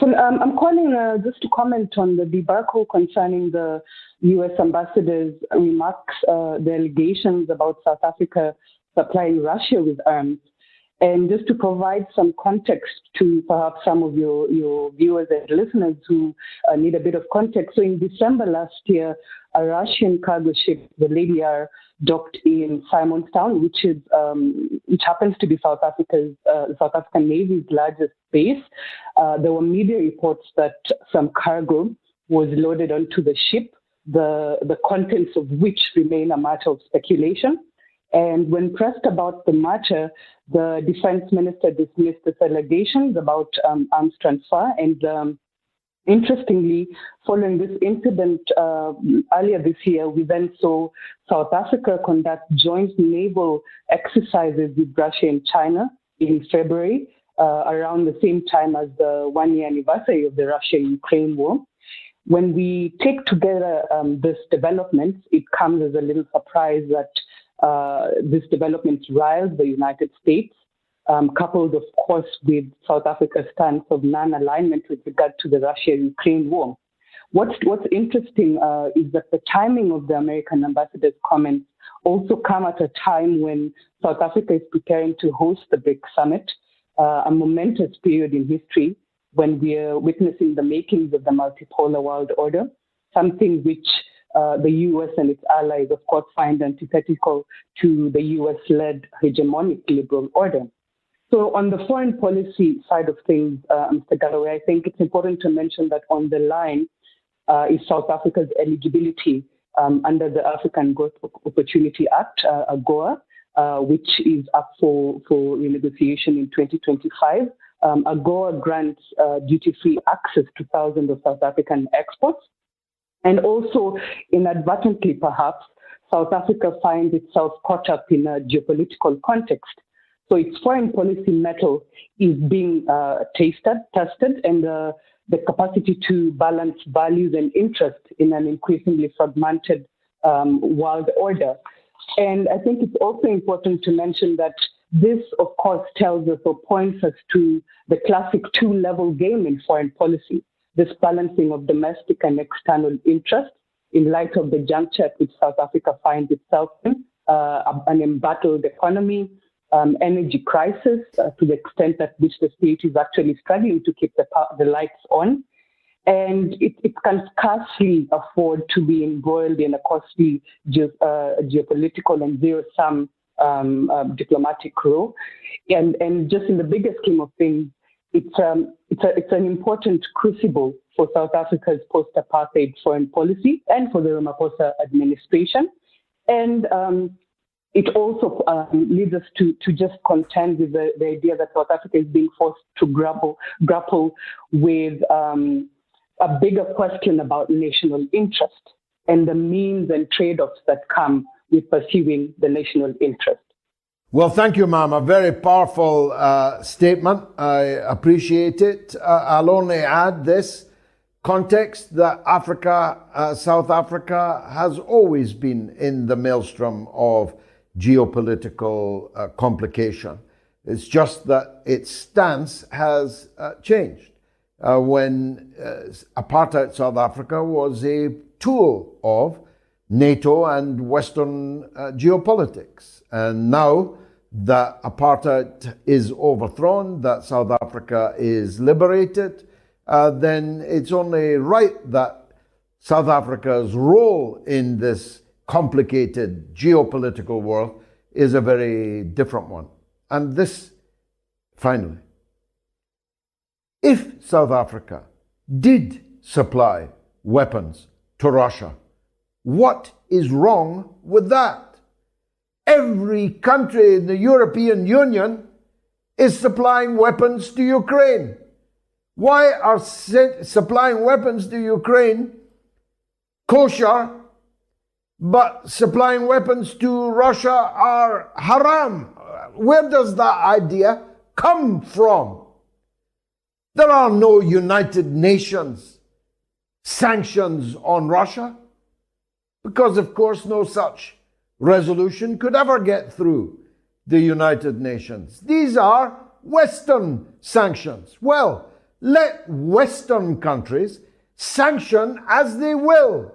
I'm calling just to comment on the debacle concerning the U.S. ambassador's remarks, the allegations about South Africa supplying Russia with arms. And just to provide some context to perhaps some of your viewers and listeners who need a bit of context. So in December last year, a Russian cargo ship, the Lady R, docked in Simonstown, which happens to be South African Navy's largest base. There were media reports that some cargo was loaded onto the ship, the contents of which remain a matter of speculation. And when pressed about the matter, the defense minister dismissed the allegations about arms transfer. And interestingly, following this incident earlier this year, we then saw South Africa conduct joint naval exercises with Russia and China in February, around the same time as the one-year anniversary of the Russia-Ukraine war. When we take together this development, it comes as a little surprise that this development riled the United States, coupled, of course, with South Africa's stance of non-alignment with regard to the Russia-Ukraine war. What's interesting is that the timing of the American ambassador's comments also come at a time when South Africa is preparing to host the BRICS summit, a momentous period in history when we are witnessing the makings of the multipolar world order, something which the U.S. and its allies, of course, find antithetical to the U.S.-led hegemonic liberal order. So on the foreign policy side of things, Mr. Galloway, I think it's important to mention that on the line is South Africa's eligibility under the African Growth Opportunity Act, AGOA, which is up for renegotiation in 2025. AGOA grants duty-free access to thousands of South African exports. And also, inadvertently perhaps, South Africa finds itself caught up in a geopolitical context. So its foreign policy mettle is being tested, and the capacity to balance values and interests in an increasingly fragmented world order. And I think it's also important to mention that this, of course, tells us or points us to the classic two-level game in foreign policy, this balancing of domestic and external interests in light of the juncture at which South Africa finds itself in, an embattled economy, energy crisis to the extent at which the state is actually struggling to keep the lights on. And it can scarcely afford to be embroiled in a costly geopolitical and zero-sum diplomatic role. And just in the bigger scheme of things, it's an important crucible for South Africa's post-apartheid foreign policy and for the Ramaphosa administration. And it also leads us to just contend with the idea that South Africa is being forced to grapple with a bigger question about national interest and the means and trade-offs that come with pursuing the national interest. Well, thank you, ma'am. A very powerful statement. I appreciate it. I'll only add this context that South Africa has always been in the maelstrom of geopolitical complication. It's just that its stance has changed. When apartheid South Africa was a tool of NATO and Western geopolitics. And now that apartheid is overthrown, that South Africa is liberated, then it's only right that South Africa's role in this complicated geopolitical world is a very different one. And this, finally, if South Africa did supply weapons to Russia, what is wrong with that? Every country in the European Union is supplying weapons to Ukraine. Why are supplying weapons to Ukraine kosher, but supplying weapons to Russia are haram? Where does that idea come from? There are no United Nations sanctions on Russia because, of course, no such resolution could ever get through the United Nations. These are Western sanctions. Well, let Western countries sanction as they will,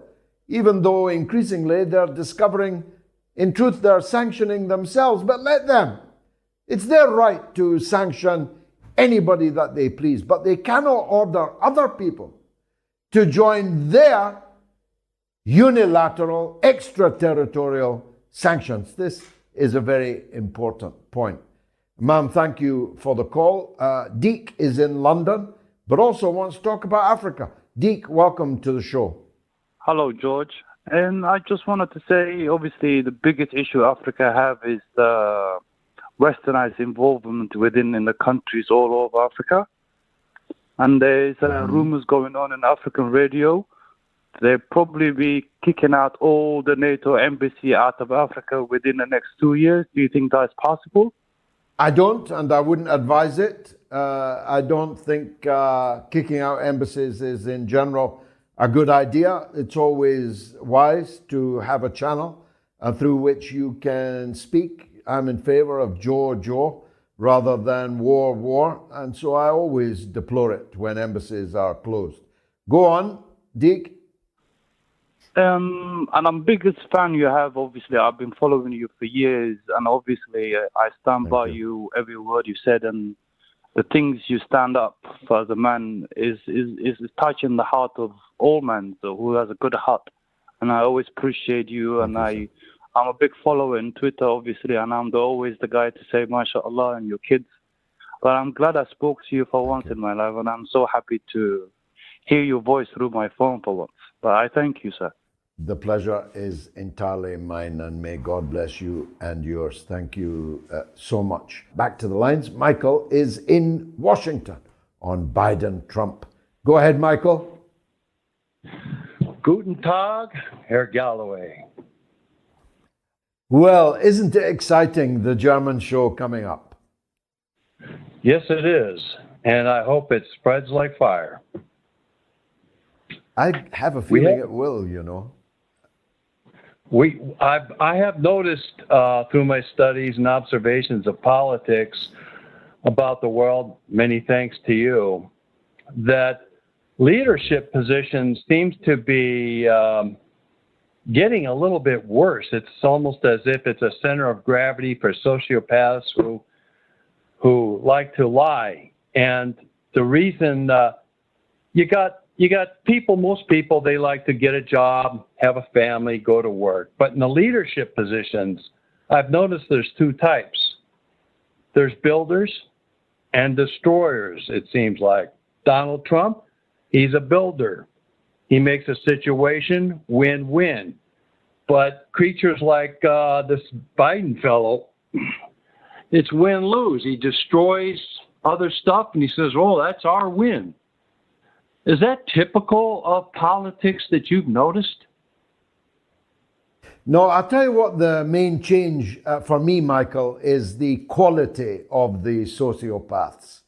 even though increasingly they're discovering, in truth, they're sanctioning themselves, but let them. It's their right to sanction anybody that they please, but they cannot order other people to join their unilateral, extraterritorial sanctions. This is a very important point. Ma'am, thank you for the call. Deek is in London, but also wants to talk about Africa. Deek, welcome to the show. Hello, George. And I just wanted to say, obviously, the biggest issue Africa have is the westernized involvement within in the countries all over Africa. And there's rumors going on in African radio. They'll probably be kicking out all the NATO embassy out of Africa within the next 2 years. Do you think that's possible? I don't, and I wouldn't advise it. I don't think kicking out embassies is in general a good idea. It's always wise to have a channel through which you can speak. I'm in favor of Joe rather than war. And so I always deplore it when embassies are closed. Go on, Deek. And I'm biggest fan you have. Obviously, I've been following you for years, and obviously I stand by you every word you said, and the things you stand up for as a man is touching the heart of all men, so who has a good heart. And I always appreciate you, and I'm a big follower on Twitter, obviously, and I'm always the guy to say MashaAllah and your kids. But I'm glad I spoke to you for once in my life, and I'm so happy to hear your voice through my phone for once. But I thank you, sir. The pleasure is entirely mine, and may God bless you and yours. Thank you so much. Back to the lines. Michael is in Washington on Biden-Trump. Go ahead, Michael. Guten Tag, Herr Galloway. Well, isn't it exciting, the German show coming up? Yes, it is. And I hope it spreads like fire. I have a feeling it will, you know. I have noticed through my studies and observations of politics about the world, many thanks to you, that leadership positions seems to be getting a little bit worse. It's almost as if it's a center of gravity for sociopaths who like to lie. And the reason you got people, most people, they like to get a job, have a family, go to work. But in the leadership positions, I've noticed there's two types. There's builders and destroyers, it seems like. Donald Trump, he's a builder. He makes a situation win-win. But creatures like this Biden fellow, it's win-lose. He destroys other stuff and he says, oh, that's our win. Is that typical of politics that you've noticed? No, I'll tell you what the main change for me, Michael, is the quality of the sociopaths.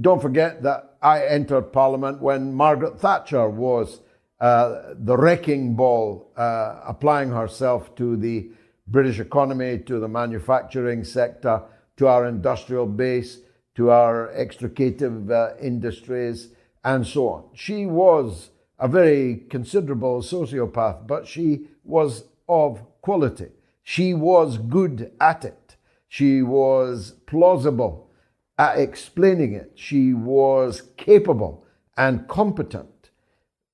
Don't forget that I entered Parliament when Margaret Thatcher was the wrecking ball, applying herself to the British economy, to the manufacturing sector, to our industrial base, to our extricative industries, and so on. She was a very considerable sociopath, but she was of quality. She was good at it. She was plausible at explaining it. She was capable and competent.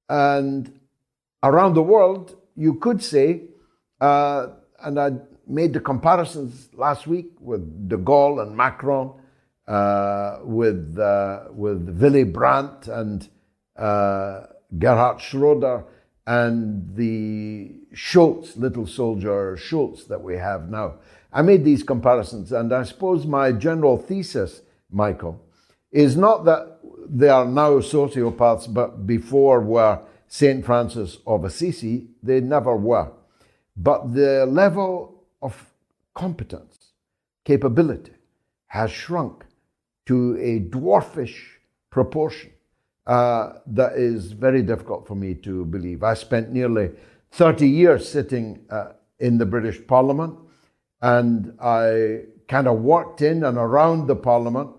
And around the world, you could say, and I made the comparisons last week with de Gaulle and Macron, with Willy Brandt and Gerhard Schroeder and the Schultz, little soldier Schultz that we have now. I made these comparisons, and I suppose my general thesis, Michael, is not that they are now sociopaths, but before were St. Francis of Assisi. They never were. But the level of competence, capability, has shrunk to a dwarfish proportion that is very difficult for me to believe. I spent nearly 30 years sitting in the British Parliament, and I kind of worked in and around the Parliament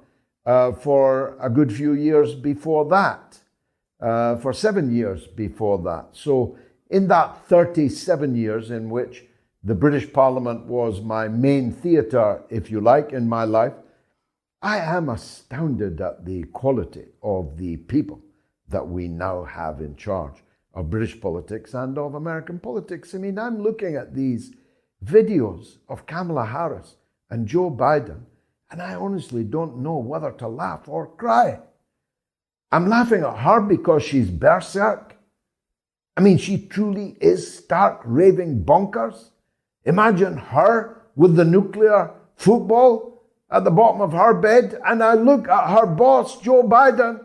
for a good few years before that, for 7 years before that. So in that 37 years in which the British Parliament was my main theatre, if you like, in my life, I am astounded at the quality of the people that we now have in charge of British politics and of American politics. I mean, I'm looking at these videos of Kamala Harris and Joe Biden, and I honestly don't know whether to laugh or cry. I'm laughing at her because she's berserk. I mean, she truly is stark raving bonkers. Imagine her with the nuclear football at the bottom of her bed, and I look at her boss, Joe Biden,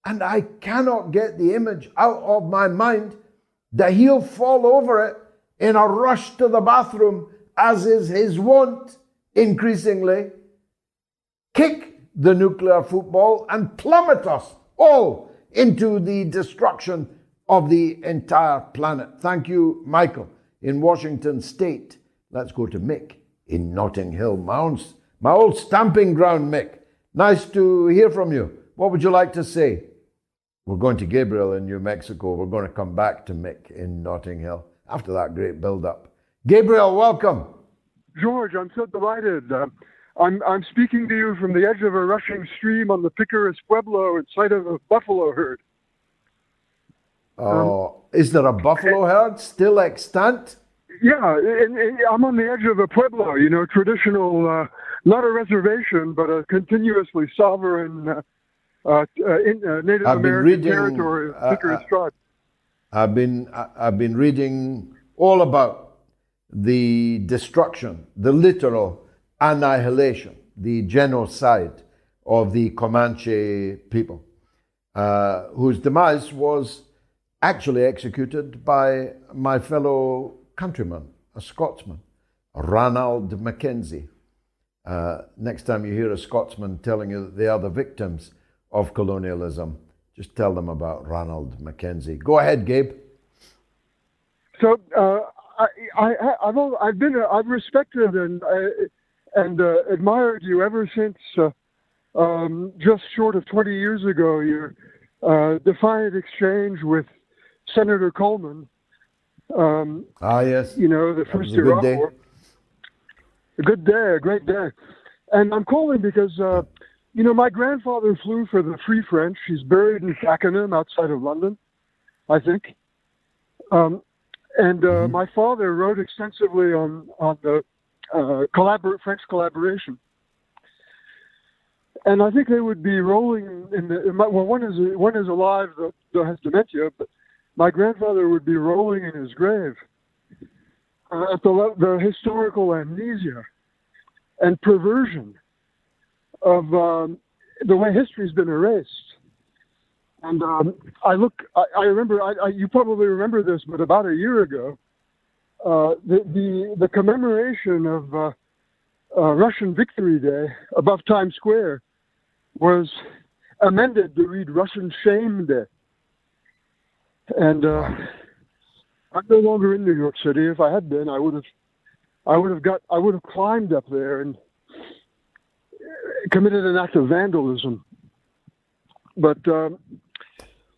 and I cannot get the image out of my mind that he'll fall over it in a rush to the bathroom, as is his wont increasingly, kick the nuclear football and plummet us all into the destruction of the entire planet. Thank you, Michael, in Washington State. Let's go to Mick in Notting Hill, my old stamping ground, Mick. Nice to hear from you. What would you like to say? We're going to Gabriel in New Mexico. We're going to come back to Mick in Notting Hill after that great build-up. Gabriel, welcome. George, I'm so delighted. I'm speaking to you from the edge of a rushing stream on the Picaras Pueblo in sight of a buffalo herd. Is there a buffalo herd still extant? Yeah, and I'm on the edge of a pueblo, you know, traditional, not a reservation, but a continuously sovereign Native American territory of Picaras tribe. I've been reading all about the destruction, the literal annihilation, the genocide of the Comanche people, whose demise was actually executed by my fellow countryman, a Scotsman, Ranald Mackenzie. Next time you hear a Scotsman telling you that they are the victims of colonialism, just tell them about Ranald Mackenzie. Go ahead, Gabe. So I've respected and admired you ever since just short of 20 years ago, your defiant exchange with Senator Coleman. Yes. You know, the first Iraq War. A good day, a great day. And I'm calling because, you know, my grandfather flew for the Free French. He's buried in Fakenham outside of London, I think. My father wrote extensively on the French collaboration. And I think they would be rolling in the, well, one is alive that has dementia, but my grandfather would be rolling in his grave at the historical amnesia and perversion of the way history's been erased. And I remember, you probably remember this, but about a year ago, the commemoration of Russian Victory Day above Times Square was amended to read Russian Shame Day. And I'm no longer in New York City. If I had been, I would have climbed up there and committed an act of vandalism. But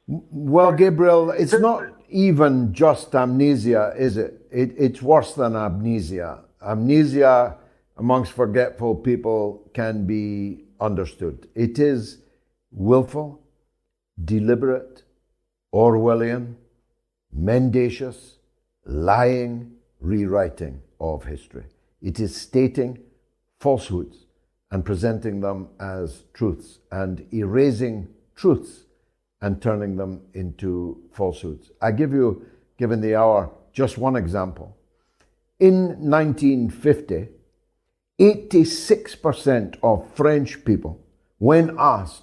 well, Gabriel, it's not even just amnesia, is it? It's worse than amnesia. Amnesia amongst forgetful people can be understood. It is willful, deliberate, Orwellian, mendacious, lying rewriting of history. It is stating falsehoods and presenting them as truths and erasing truths and turning them into falsehoods. I give you, given the hour, just one example. In 1950, 86% of French people, when asked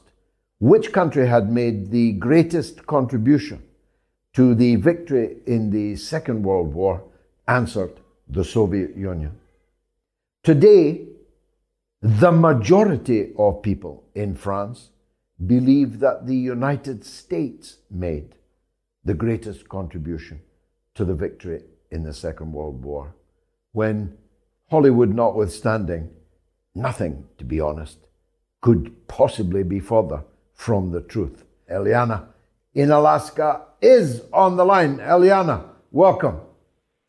which country had made the greatest contribution to the victory in the Second World War, answered the Soviet Union. Today, the majority of people in France believe that the United States made the greatest contribution to the victory in the Second World War, when, Hollywood notwithstanding, nothing, to be honest, could possibly be further from the truth. Eliana in Alaska is on the line. Eliana, welcome.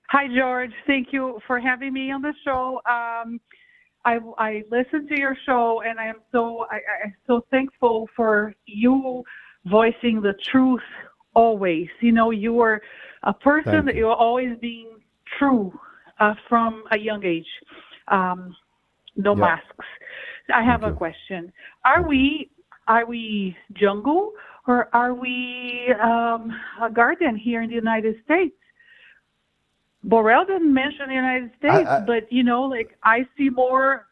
Hi, George. Thank you for having me on the show. I listened to your show, and I'm so thankful for you voicing the truth always. You know, you were a person that you're always being true from a young age. No masks. I have a question. Are we jungle or are we a garden here in the United States? Borrell didn't mention the United States, but you know, like I see more.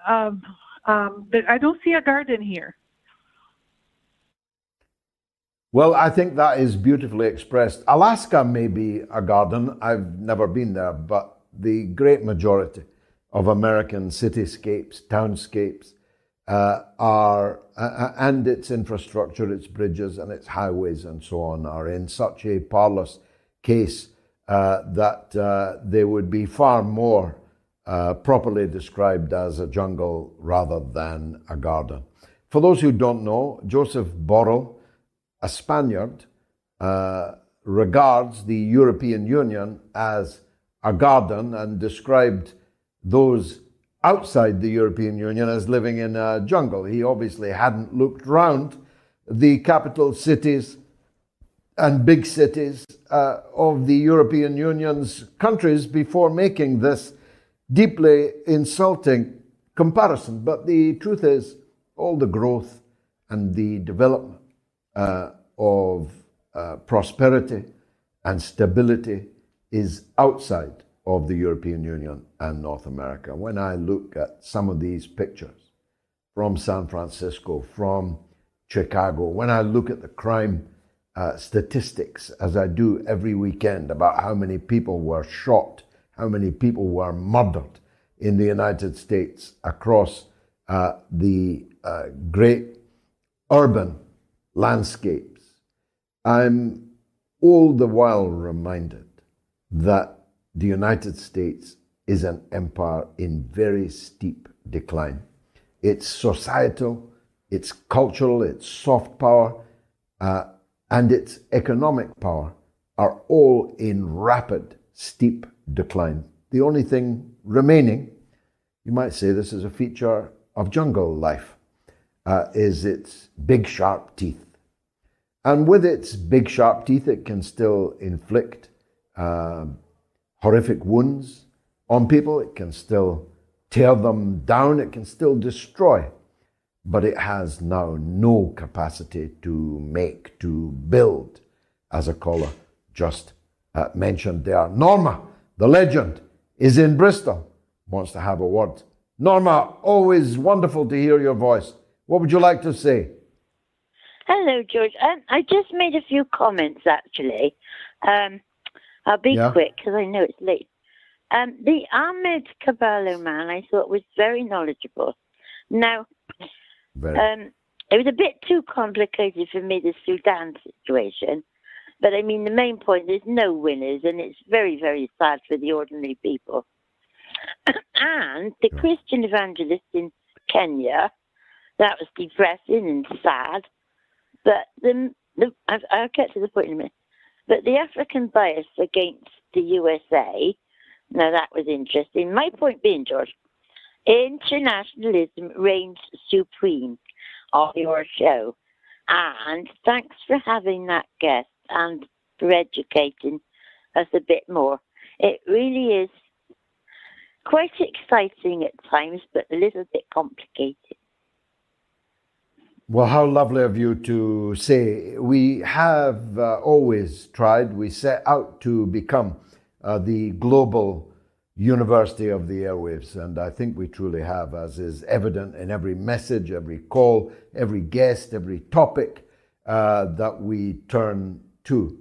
But I don't see a garden here. Well, I think that is beautifully expressed. Alaska may be a garden. I've never been there, but the great majority of American cityscapes, townscapes, and its infrastructure, its bridges and its highways and so on, are in such a parlous case that they would be far more properly described as a jungle rather than a garden. For those who don't know, Joseph Borrell, a Spaniard, regards the European Union as a garden and described those outside the European Union as living in a jungle. He obviously hadn't looked round the capital cities and big cities of the European Union's countries before making this deeply insulting comparison. But the truth is, all the growth and the development of prosperity and stability is outside of the European Union and North America. When I look at some of these pictures from San Francisco, from Chicago, when I look at the crime statistics, as I do every weekend, about how many people were shot, how many people were murdered in the United States across the great urban landscapes, I'm all the while reminded that the United States is an empire in very steep decline. Its societal, its cultural, its soft power, and its economic power are all in rapid, steep decline. The only thing remaining, you might say this is a feature of jungle life, is its big sharp teeth. And with its big sharp teeth, it can still inflict horrific wounds on people. It can still tear them down. It can still destroy. But it has now no capacity to make, to build, as a caller just mentioned there. Norma, the legend, is in Bristol, wants to have a word. Norma, always wonderful to hear your voice. What would you like to say? Hello, George. I just made a few comments, actually. I'll be quick because I know it's late. The Ahmed Caballo man I thought was very knowledgeable. Now, it was a bit too complicated for me, the Sudan situation. But I mean, the main point, there's no winners, and it's very, very sad for the ordinary people. And the Christian evangelist in Kenya, that was depressing and sad. But I'll get to the point in a minute. But the African bias against the USA, now that was interesting. My point being, George, internationalism reigns supreme on your show. And thanks for having that guest and for educating us a bit more. It really is quite exciting at times, but a little bit complicated. Well, how lovely of you to say. We have always tried, we set out to become the global university of the airwaves, and I think we truly have, as is evident in every message, every call, every guest, every topic that we turn to.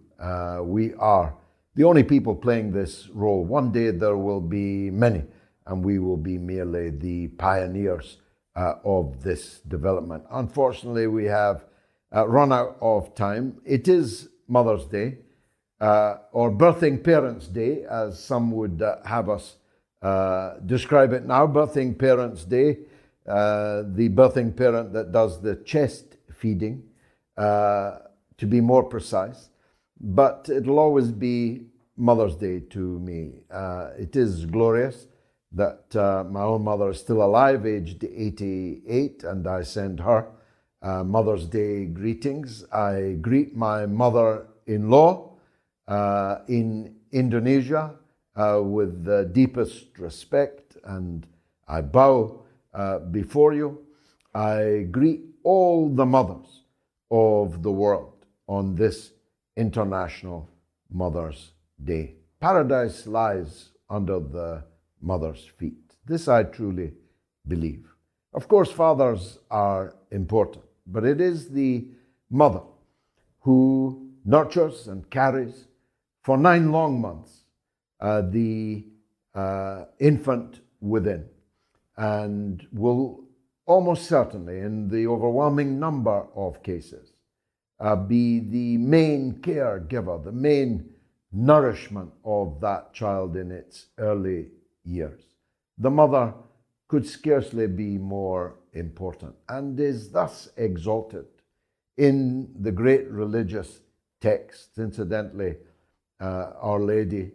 We are the only people playing this role. One day there will be many, and we will be merely the pioneers of this development. Unfortunately, we have run out of time. It is Mother's Day, or Birthing Parents Day, as some would have us describe it now. Birthing Parents Day, the birthing parent that does the chest feeding, to be more precise. But it'll always be Mother's Day to me. It is glorious that my own mother is still alive, aged 88, and I send her Mother's Day greetings. I greet my mother-in-law in Indonesia with the deepest respect, and I bow before you. I greet all the mothers of the world on this International Mother's Day. Paradise lies under the mother's feet. This I truly believe. Of course, fathers are important, but it is the mother who nurtures and carries for 9 long months the infant within, and will almost certainly, in the overwhelming number of cases, be the main caregiver, the main nourishment of that child in its early years. The mother could scarcely be more important, and is thus exalted in the great religious texts. Incidentally, Our Lady,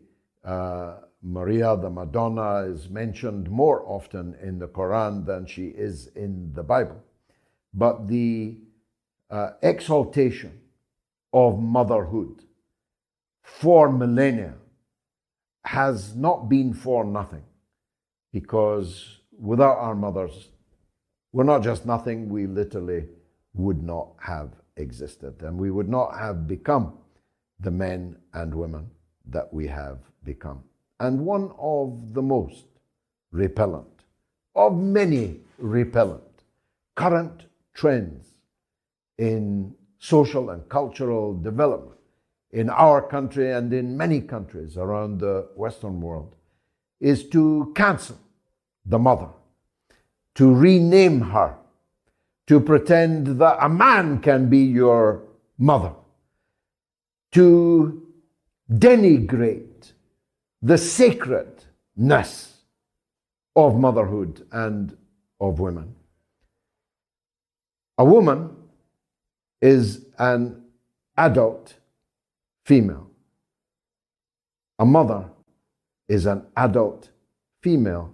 Maria the Madonna, is mentioned more often in the Quran than she is in the Bible. But the exaltation of motherhood for millennia has not been for nothing, because without our mothers, we're not just nothing, we literally would not have existed, and we would not have become the men and women that we have become. And one of the most repellent, of many repellent, current trends in social and cultural development in our country and in many countries around the Western world is to cancel the mother, to rename her, to pretend that a man can be your mother, to denigrate the sacredness of motherhood and of women. A woman is an adult female. A mother is an adult female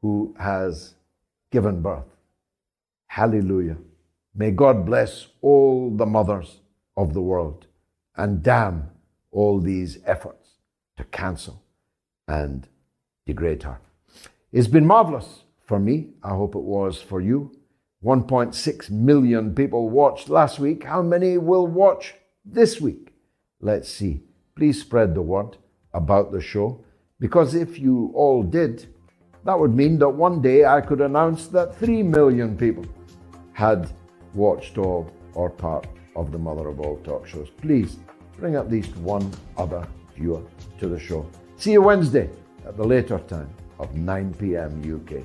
who has given birth. Hallelujah. May God bless all the mothers of the world and damn all these efforts to cancel and degrade her. It's been marvelous for me. I hope it was for you. 1.6 million people watched last week. How many will watch this week? Let's see. Please spread the word about the show, because if you all did, that would mean that one day I could announce that 3 million people had watched all or part of the Mother of All Talk Shows. Please bring at least one other viewer to the show. See you Wednesday at the later time of 9 p.m. UK.